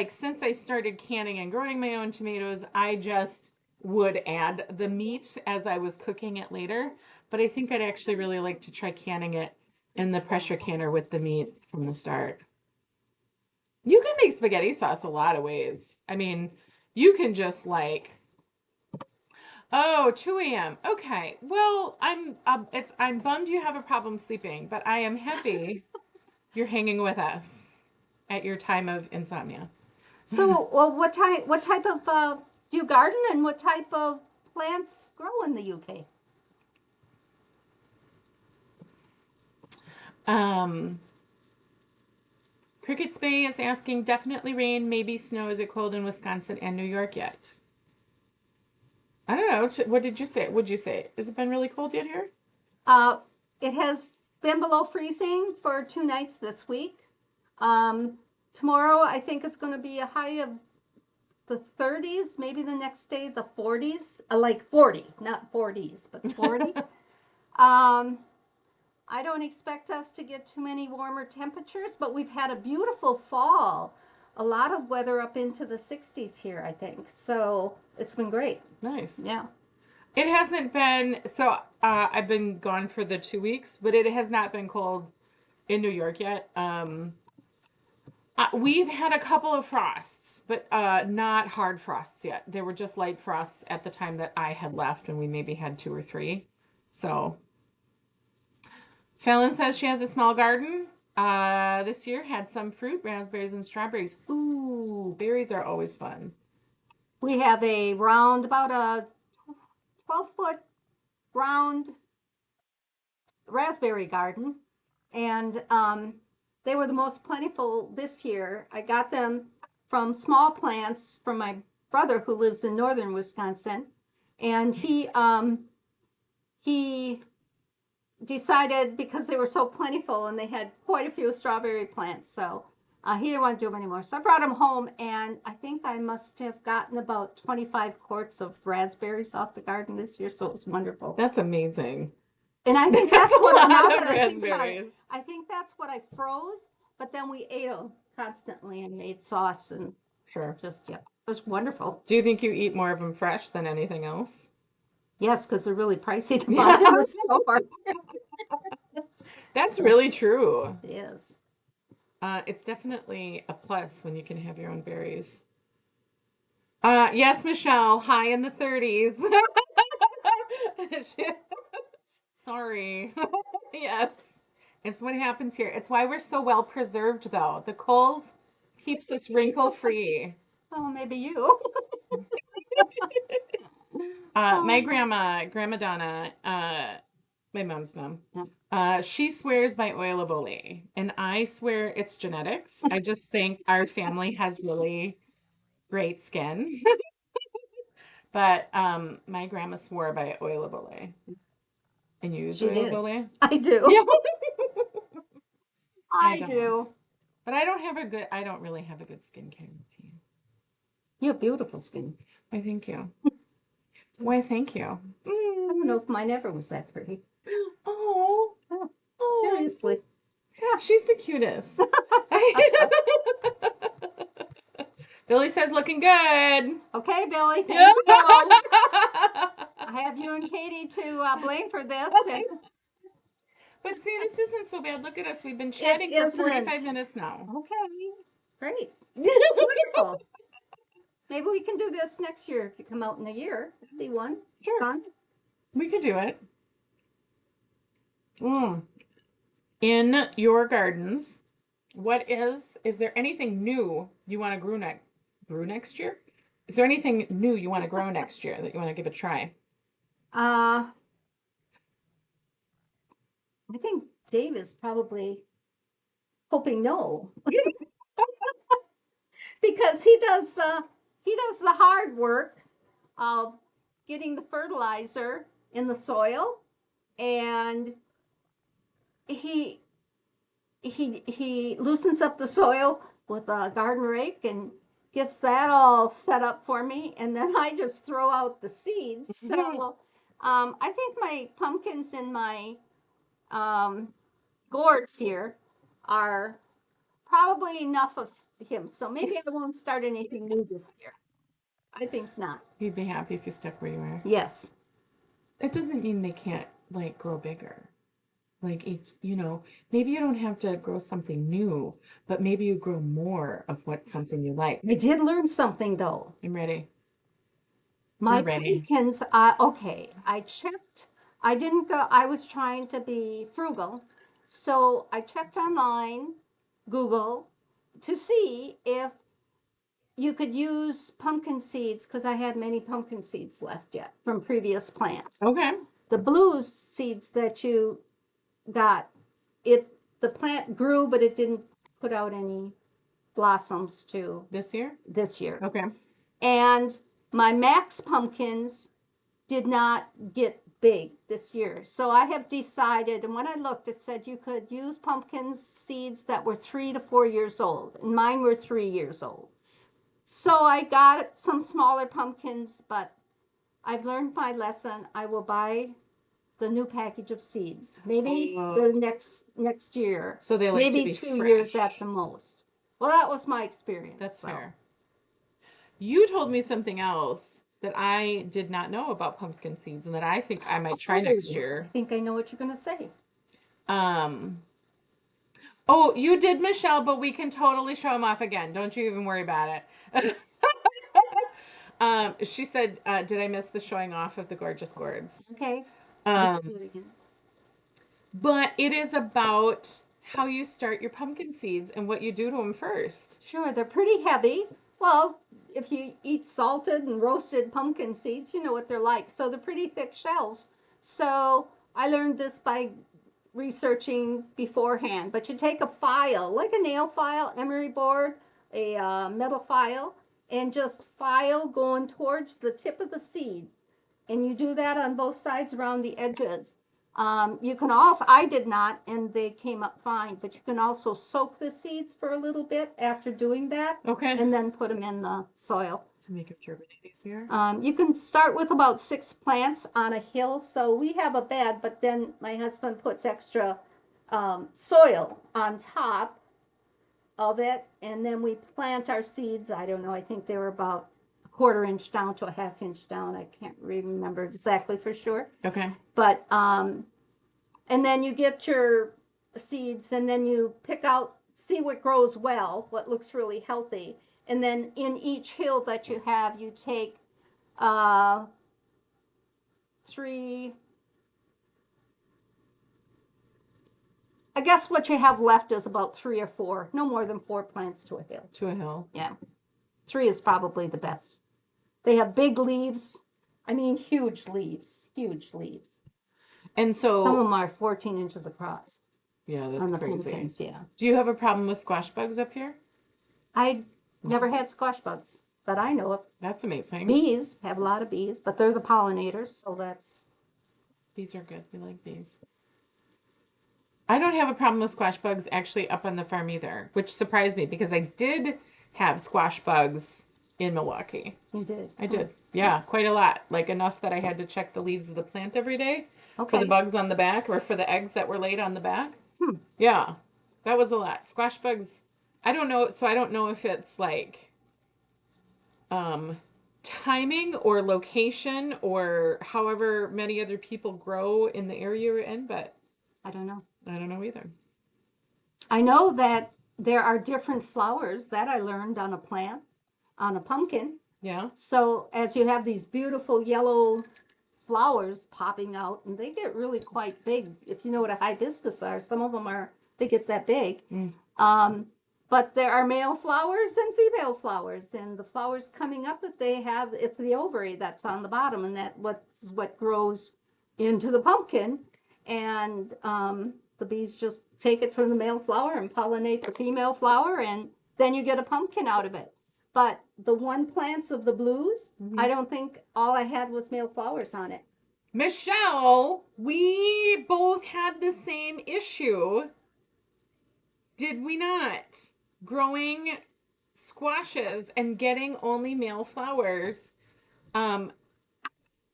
Since I started canning and growing my own tomatoes, I just would add the meat as I was cooking it later, but I think I'd actually really like to try canning it in the pressure canner with the meat from the start. You can make spaghetti sauce a lot of ways. I mean, you can just 2 a.m. Okay. Well, I'm bummed you have a problem sleeping, but I am happy you're hanging with us at your time of insomnia. So, well, what type of do you garden, and what type of plants grow in the UK? Crickets Bay is asking, definitely rain, maybe snow. Is it cold in Wisconsin and New York yet? I don't know. What did you say? Would you say? Has it been really cold yet here? It has been below freezing for 2 nights this week. Tomorrow, I think it's going to be a high of the 30s, maybe the next day the 40s, like 40, not 40s, but 40. um, I don't expect us to get too many warmer temperatures, but we've had a beautiful fall. A lot of weather up into the 60s here, I think. So it's been great. Nice. Yeah. It hasn't been, so I've been gone for the 2 weeks, but it has not been cold in New York yet. We've had a couple of frosts, but not hard frosts yet. There were just light frosts at the time that I had left, and we maybe had 2 or 3. So, Fallon says she has a small garden. This year had some fruit, raspberries and strawberries. Ooh, berries are always fun. We have about a 12-foot round raspberry garden, and they were the most plentiful this year. I got them from small plants from my brother who lives in northern Wisconsin, and he decided, because they were so plentiful and they had quite a few strawberry plants, so he didn't want to do them anymore. So I brought them home, and I think I must have gotten about 25 quarts of raspberries off the garden this year, so it was wonderful. That's amazing. And I think that's what raspberries. I think that's what I froze, but then we ate them constantly and made sauce and Sure. just, yeah, it was wonderful. Do you think you eat more of them fresh than anything else? Yes, because they're really pricey to buy in the store. That's really true. It is. It's definitely a plus when you can have your own berries. Yes, Michelle, high in the 30s. Sorry. Yes. It's what happens here. It's why we're so well preserved, though. The cold keeps us wrinkle free. Oh, maybe you. My Grandma Donna, my mom's mom, she swears by oil of Olay, and I swear it's genetics. I just think our family has really great skin. But my grandma swore by oil of Olay. And you use oil of Olay? I do. Yeah. I do. But I don't really have a good skincare routine. You have beautiful skin. Why, thank you. Why, thank you. I don't know if mine ever was that pretty. Oh, seriously. Yeah, she's the cutest. Billy says looking good. Okay, Billy. Thank you. I have you and Katie to blame for this. But see, this isn't so bad. Look at us. We've been chatting for 45 minutes now. Okay. Great. It's wonderful. Maybe we can do this next year if you come out in a year. It'd be one. Sure. Fun. We could do it. In your gardens, is there anything new you want to grow next year? Is there anything new you want to grow next year that you want to give a try? I think Dave is probably hoping no. Because he does the hard work of getting the fertilizer in the soil, and he loosens up the soil with a garden rake and gets that all set up for me, and then I just throw out the seeds. So I think my pumpkins in my gourds here are probably enough of him, so maybe I won't start anything new this year. I think not. You'd be happy if you stuck where you are. Yes. It doesn't mean they can't grow bigger. Maybe you don't have to grow something new, but maybe you grow more of something you like. I did learn something though. I'm ready. My pumpkins, okay, I checked. I didn't go, I was trying to be frugal. So I checked online, Google, to see if you could use pumpkin seeds, because I had many pumpkin seeds left yet from previous plants. Okay. The blue seeds that you got, the plant grew, but it didn't put out any blossoms this year. Okay. Okay. And my Max pumpkins did not get big this year. So I have decided, and when I looked, it said you could use pumpkin seeds that were 3 to 4 years old, and mine were 3 years old. So I got some smaller pumpkins, but I've learned my lesson. I will buy the new package of seeds. Maybe the next year. So they like to maybe be 2 years fresh. at the most. Well, that was my experience. That's so. fair. You told me something else that I did not know about pumpkin seeds and that I think I might try next I year. think I know what you're going to say. Um, oh, you did, Michelle, but we can totally show them off again. Don't you even worry about it. She said, did I miss the showing off of the gorgeous gourds? Okay. Um, but it is about how you start your pumpkin seeds and what you do to them first. Sure, they're pretty heavy. Well, if you eat salted and roasted pumpkin seeds, you know what they're like. So they're pretty thick shells. So I learned this by researching beforehand. But you take a file, like a nail file, emery board, a metal file, and just file going towards the tip of the seed. And you do that on both sides around the edges. You can also, I did not, and they came up fine, but you can also soak the seeds for a little bit after doing that. Okay. And then put them in the soil. To make it germinate easier. You can start with about 6 plants on a hill. So we have a bed, but then my husband puts extra soil on top of it. And then we plant our seeds. I don't know, I think they were about 1/4 inch down to a 1/2 inch down. I can't remember exactly for sure. Okay. But and then you get your seeds, and then you pick out, see what grows well, what looks really healthy, and then in each hill that you have, you take 3. I guess what you have left is about 3 or 4, no more than 4 plants to a hill. To a hill. Yeah, 3 is probably the best. They have big leaves. I mean, huge leaves, huge leaves. And so some of them are 14 inches across. Yeah, that's on the crazy. pumpkins, yeah. Do you have a problem with squash bugs up here? I never had squash bugs that I know of. That's amazing. Bees, have a lot of bees, but they're the pollinators, so that's... Bees are good. We like bees. I don't have a problem with squash bugs actually up on the farm either, which surprised me because I did have squash bugs in Milwaukee. You did? I did. Yeah, quite a lot. Like enough that I had to check the leaves of the plant every day for the Okay. bugs on the back or for the eggs that were laid on the back. Hmm. Yeah, that was a lot. Squash bugs, I don't know. So I don't know if it's like timing or location or however many other people grow in the area you're in, but I don't know. I don't know either. I know that there are different flowers that I learned on a plant, on a pumpkin. Yeah. So as you have these beautiful yellow flowers popping out, and they get really quite big. If you know what a hibiscus are, some of them are, they get that big. But there are male flowers and female flowers, and the flowers coming up, if they have, it's the ovary that's on the bottom, and that's what grows into the pumpkin. And the bees just take it from the male flower and pollinate the female flower, and then you get a pumpkin out of it. But the one plants of the blues, I don't think all I had was male flowers on it. Michelle, we both had the same issue. Did we not? Growing squashes and getting only male flowers.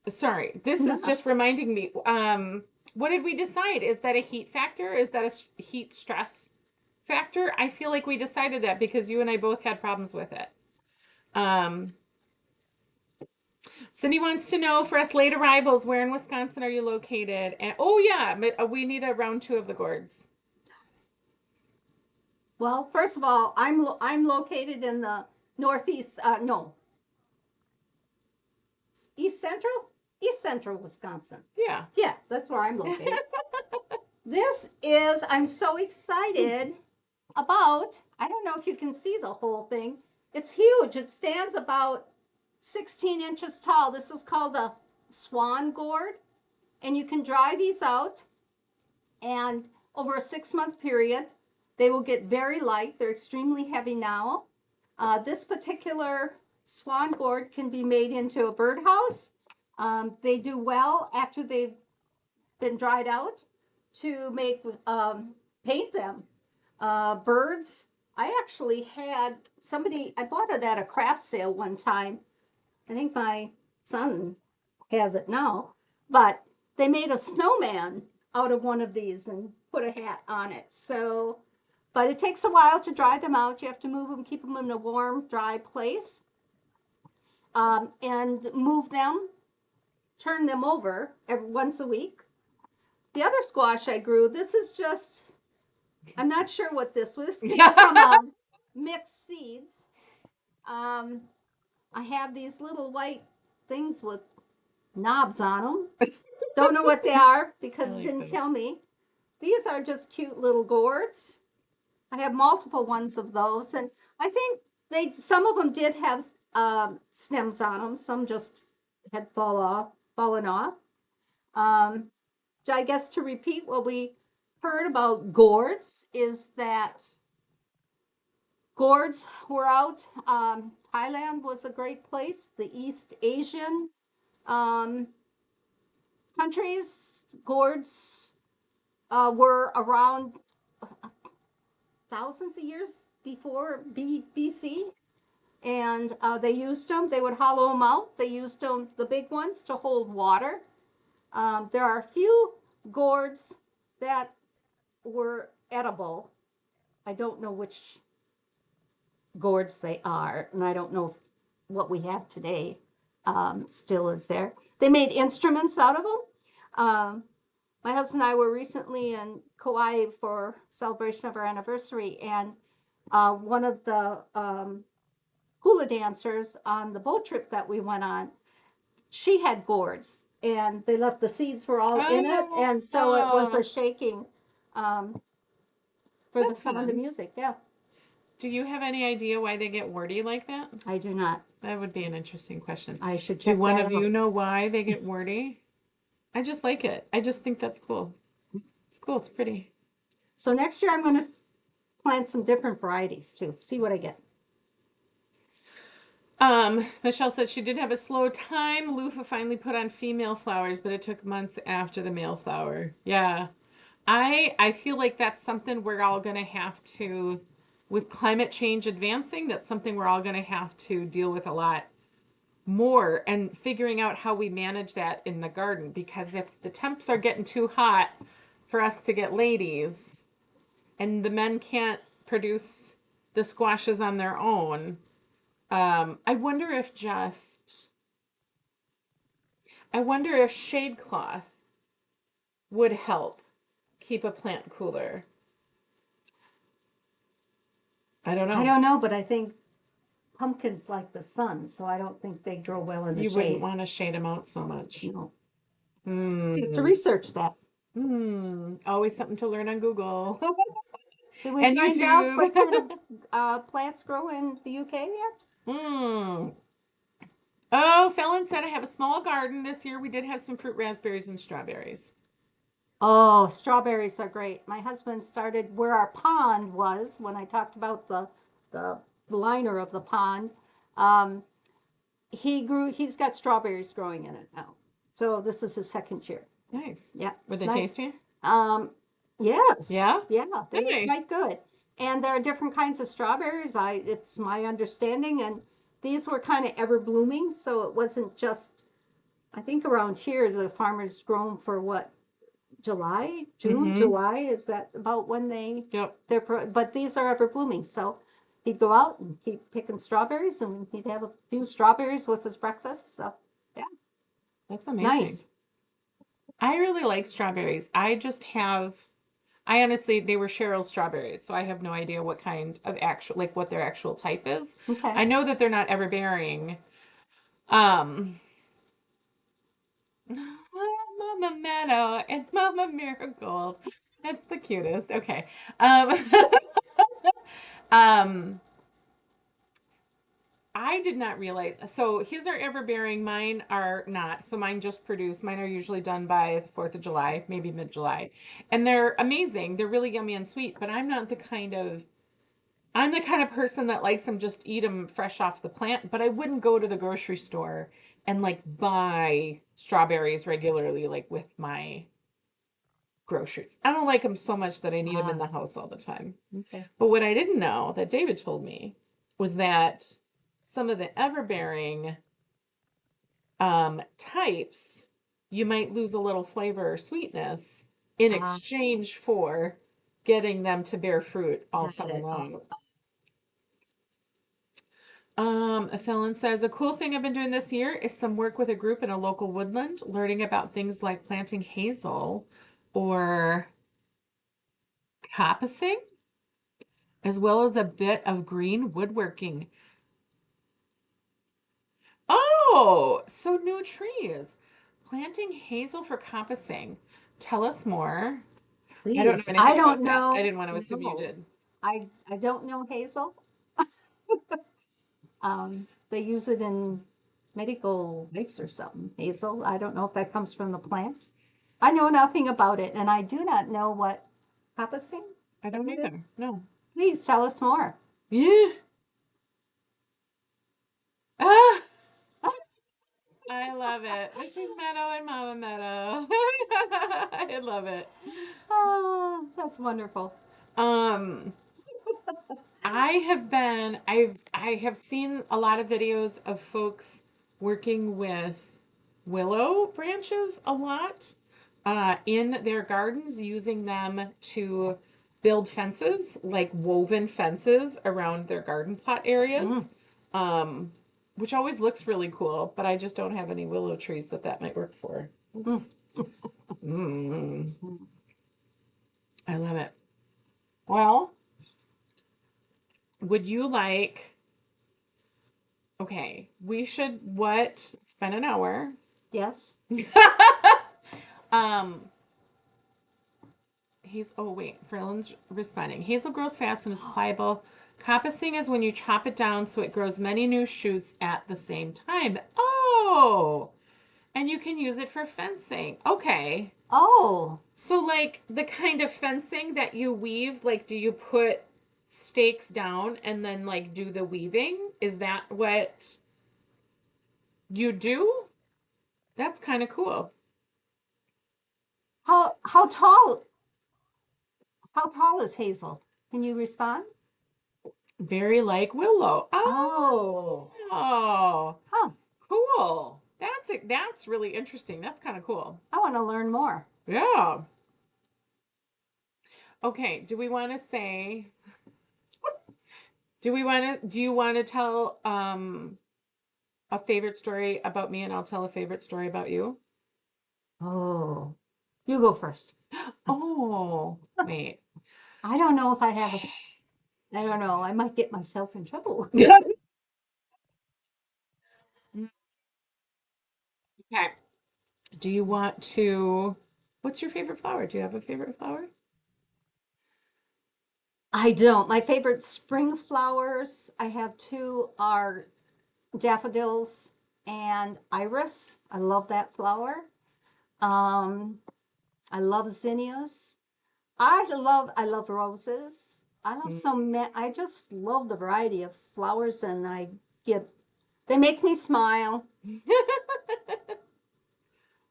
Sorry, this is just reminding me. What did we decide? Is that a heat factor? Is that a heat stress factor? I feel like we decided that because you and I both had problems with it. Cindy wants to know, for us late arrivals, where in Wisconsin are you located? And oh yeah, we need a round 2 of the gourds. Well, first of all, I'm located in the northeast. East Central Wisconsin. Yeah. Yeah, that's where I'm located. This is, I'm so excited about, I don't know if you can see the whole thing. It's huge. It stands about 16 inches tall. This is called a swan gourd. And you can dry these out. And over a 6-month period, they will get very light. They're extremely heavy now. This particular swan gourd can be made into a birdhouse. They do well after they've been dried out to make paint them. Birds I actually had somebody, I bought it at a craft sale one time. I think my son has it now, but they made a snowman out of one of these and put a hat on it. So, but it takes a while to dry them out. You have to move them, keep them in a warm, dry place, and move them, turn them over once a week. The other squash I grew, this is just, I'm not sure what this was. This came from mixed seeds. Um, I have these little white things with knobs on them. Don't know what they are because it didn't tell me. These are just cute little gourds. I have multiple ones of those, and I think some of them did have stems on them. Some just had fallen off. So I guess to repeat what we heard about gourds is that gourds were out. Thailand was a great place. The East Asian um, countries, gourds were around thousands of years before BC, and they used them. They would hollow them out. They used them, the big ones, to hold water. There are a few gourds that were edible. I don't know which gourds they are, and I don't know if what we have today still is there. They made instruments out of them. My husband and I were recently in Kauai for celebration of our anniversary, and one of the hula dancers on the boat trip that we went on, she had gourds, and they left the seeds were all in it, and so it was a shaking for the sound of music. Yeah. Do you have any idea why they get warty like that? I do not. That would be an interesting question. I should check. Do one of you know why they get warty? I just like it. I just think that's cool. It's cool. It's pretty. So next year I'm going to plant some different varieties too. See what I get. Michelle said she did have a slow time. Loofah finally put on female flowers, but it took months after the male flower. Yeah. I feel like that's something we're all going to have to, with climate change advancing, that's something we're all going to have to deal with a lot more, and figuring out how we manage that in the garden, because if the temps are getting too hot for us to get ladies and the men can't produce the squashes on their own, I wonder if shade cloth would help keep a plant cooler. I don't know, but I think pumpkins like the sun, so I don't think they grow well in the shade. You wouldn't want to shade them out so much. No. You have to research that. Always something to learn on Google. Did we find YouTube out what kind of plants grow in the UK yet? Oh, Fallon said I have a small garden this year. We did have some fruit, raspberries, and strawberries. Oh, strawberries are great. My husband started where our pond was when I talked about the liner of the pond. He's got strawberries growing in it now. So this is his second year. Nice. Yeah. Were they tasty? Yes. Yeah? Yeah, they were quite good. And there are different kinds of strawberries. It's my understanding, and these were kind of ever blooming, so it wasn't just, I think around here the farmers grow them for what, July, June, July, is that about when but these are ever blooming. So he'd go out and keep picking strawberries, and he'd have a few strawberries with his breakfast. So yeah, that's amazing. Nice. I really like strawberries. I honestly, they were Cheryl's strawberries, so I have no idea what kind of what their actual type is. Okay. I know that they're not ever bearing. Mama Meadow and Mama Marigold. That's the cutest. Okay. I did not realize. So his are ever bearing. Mine are not. So mine just produce. Mine are usually done by the 4th of July, maybe mid-July. And they're amazing. They're really yummy and sweet, but I'm the kind of person that likes them, just eat them fresh off the plant, but I wouldn't go to the grocery store and buy strawberries regularly, with my groceries. I don't like them so much that I need them in the house all the time. Okay. But what I didn't know that David told me was that some of the everbearing types, you might lose a little flavor or sweetness in exchange for getting them to bear fruit all summer long. A felon says, a cool thing I've been doing this year is some work with a group in a local woodland, learning about things like planting hazel or coppicing, as well as a bit of green woodworking. Oh, so new trees. Planting hazel for coppicing. Tell us more. Please. I don't know anything about that. I didn't want to assume you did. I don't know hazel. They use it in medical wipes or something. Hazel. I don't know if that comes from the plant. I know nothing about it, and I do not know what coppicing. I don't either. No. Please tell us more. Yeah. Ah. I love it. Mrs. Meadow and Mama Meadow. I love it. Oh, that's wonderful. I have seen a lot of videos of folks working with willow branches a lot in their gardens, using them to build fences, like woven fences around their garden plot areas. Which always looks really cool, but I just don't have any willow trees that might work for. I love it. Well, would you like, okay, it's been an hour. Yes. Ferland's responding. Hazel grows fast and is pliable. Coppicing is when you chop it down so it grows many new shoots at the same time. Oh, and you can use it for fencing. Okay. Oh. So like the kind of fencing that you weave, like do you put stakes down and then like do the weaving? Is that what you do? That's kind of cool. How tall? How tall is hazel? Can you respond? Very like willow. Oh. Oh. Huh. Cool. That's really interesting. That's kind of cool. I want to learn more. Yeah. Okay, do you want to tell a favorite story about me and I'll tell a favorite story about you? Oh. You go first. Oh, wait. I don't know if I have I don't know. I might get myself in trouble. Okay. What's your favorite flower? Do you have a favorite flower? I don't. My favorite spring flowers, I have two, are daffodils and iris. I love that flower. Um, I love zinnias. I love roses. I love so many. I just love the variety of flowers, and they make me smile. If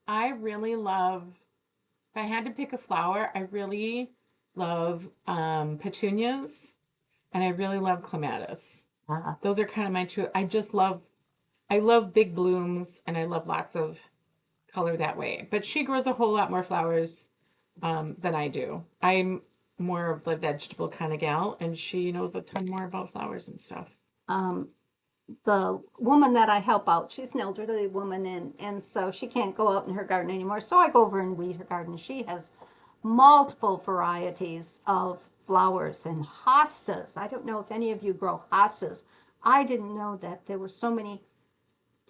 I had to pick a flower, I really love petunias and I really love clematis. Those are kind of my two. I love big blooms and I love lots of color that way. But she grows a whole lot more flowers than I do. I'm more of the vegetable kind of gal, and she knows a ton more about flowers and stuff. The woman that I help out, she's an elderly woman, and so she can't go out in her garden anymore. So I go over and weed her garden. She has multiple varieties of flowers and hostas. I don't know if any of you grow hostas. I didn't know that there were so many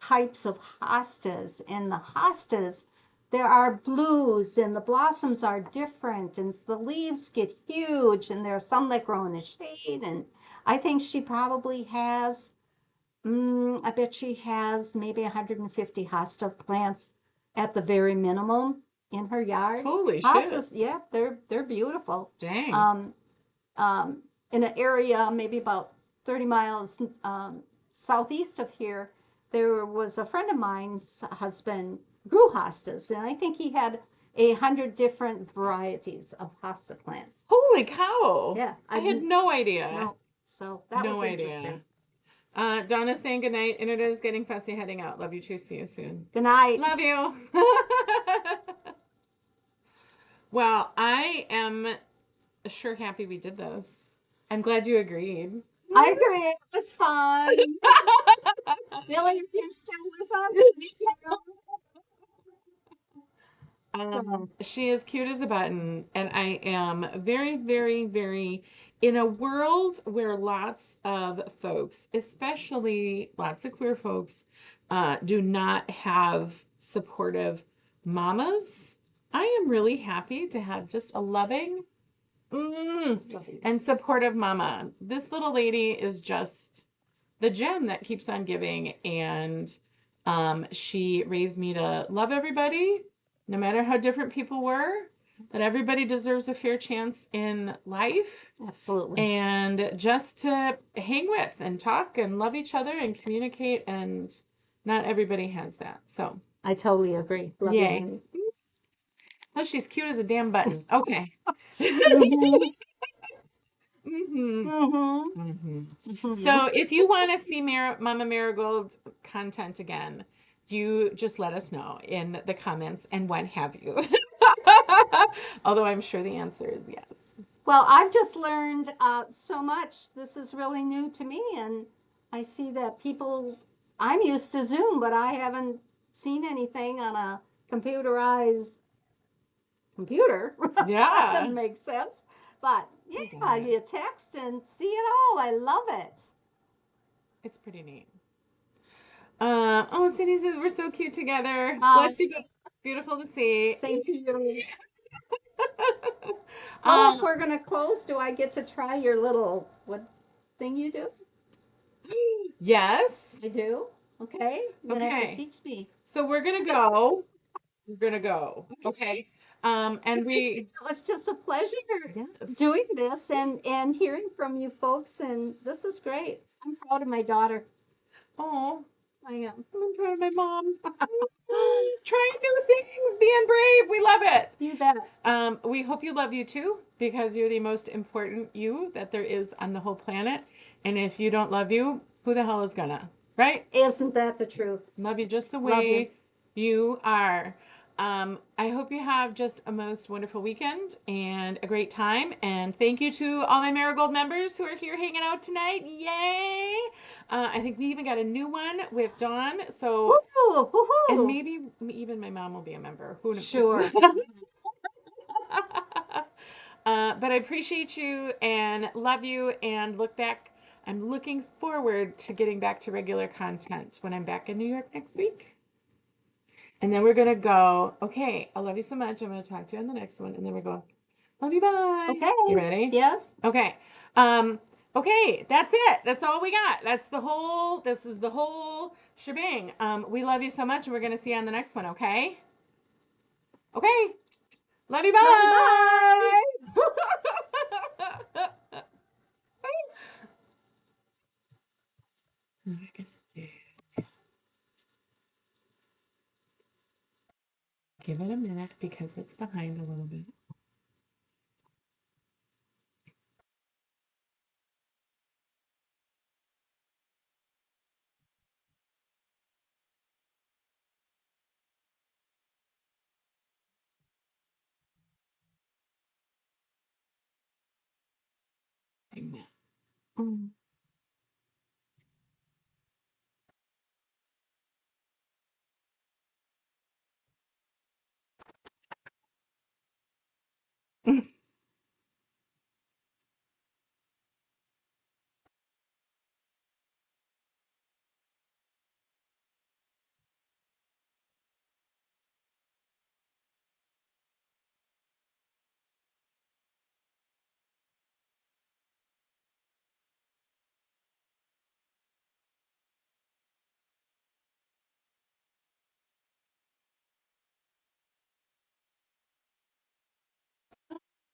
types of hostas. And the hostas, there are blues, and the blossoms are different, and the leaves get huge, and there are some that grow in the shade. And I think she probably has, I bet she has maybe 150 hosta plants at the very minimum in her yard. Holy Hostas, shit. yeah, they're beautiful. Dang. In an area maybe about 30 miles southeast of here, there was a friend of mine's husband grew hostas, and I think he had 100 different varieties of hosta plants. Holy cow. Yeah, I had no idea. no, so that No was idea. interesting. Donna's saying good night. Internet is getting fussy, heading out. Love you too. See you soon. Good night. Love you. Well, I am sure happy we did this. I'm glad you agreed. I agree. It was fun. Billy, if you're still with us, She is cute as a button, and I am very, very, very in a world where lots of folks, especially lots of queer folks, do not have supportive mamas. I am really happy to have just a loving and supportive mama. This little lady is just the gem that keeps on giving, and she raised me to love everybody, no matter how different people were, that everybody deserves a fair chance in life. Absolutely. And just to hang with and talk and love each other and communicate, and not everybody has that. So I totally agree. Love yay. you. Oh, she's cute as a damn button. Okay. So if you want to see Mama Marigold content again, you just let us know in the comments and what have you. Although I'm sure the answer is yes. Well, I've just learned so much. This is really new to me, and I see that people, I'm used to Zoom, but I haven't seen anything on a computerized computer. That Yeah. doesn't make sense. But yeah, you text and see it all. I love it. It's pretty neat. Oh, Cindy says we're so cute together. Bless you. Beautiful to see. Same to you. Well, if we're gonna close, do I get to try your little what thing you do? Yes. I do. Okay. You're gonna have to teach me. So we're gonna go. We're gonna go. Okay. And it was just a pleasure doing this and hearing from you folks, and this is great. I'm proud of my daughter. Oh, I am. I'm proud of my mom. Trying new things, being brave. We love it. You bet. We hope you love you too, because you're the most important you that there is on the whole planet. And if you don't love you, who the hell is gonna? Right? Isn't that the truth? Love you just the way you are. I hope you have just a most wonderful weekend and a great time. And thank you to all my Marigold members who are here hanging out tonight. Yay! I think we even got a new one with Dawn. So, and maybe even my mom will be a member. Who knows? Sure. But I appreciate you and love you and look back. I'm looking forward to getting back to regular content when I'm back in New York next week. And then we're going to go, okay, I love you so much. I'm going to talk to you on the next one. And then we go, love you, bye. Okay. You ready? Yes. Okay. Okay, that's it. That's all we got. This is the whole shebang. We love you so much, and we're going to see you on the next one, okay? Okay. Love you, bye. Love you, bye. Give it a minute because it's behind a little bit. Mm.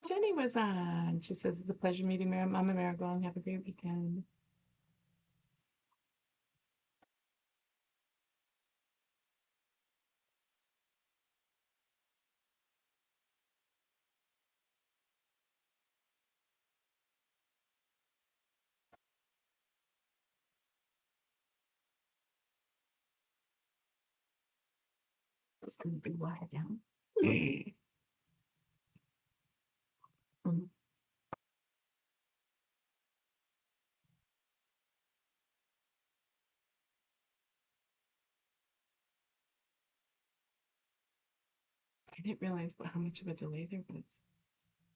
Jenny was on. She says it's a pleasure meeting Mama Marigold and have a great weekend. It's going to be watered down. I didn't realize how much of a delay there was.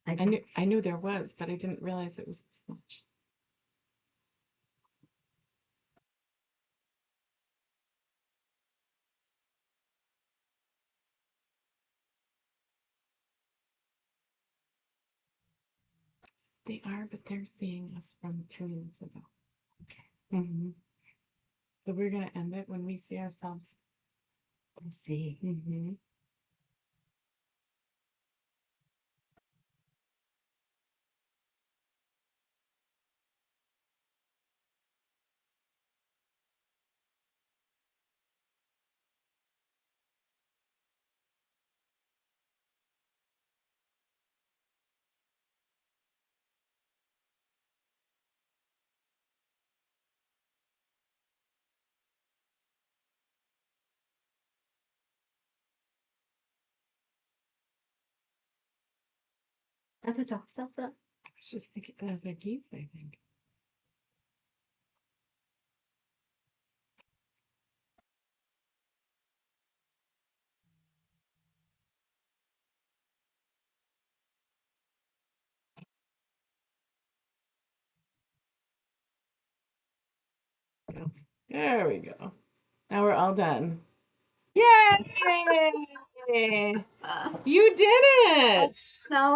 I knew there was, but I didn't realize it was this much. They are, but they're seeing us from 2 minutes ago. Okay. So we're gonna end it when we see ourselves. I see. That's what talks up. I was just thinking those are geese, I think. There we go. Now we're all done. Yay! You did it! No,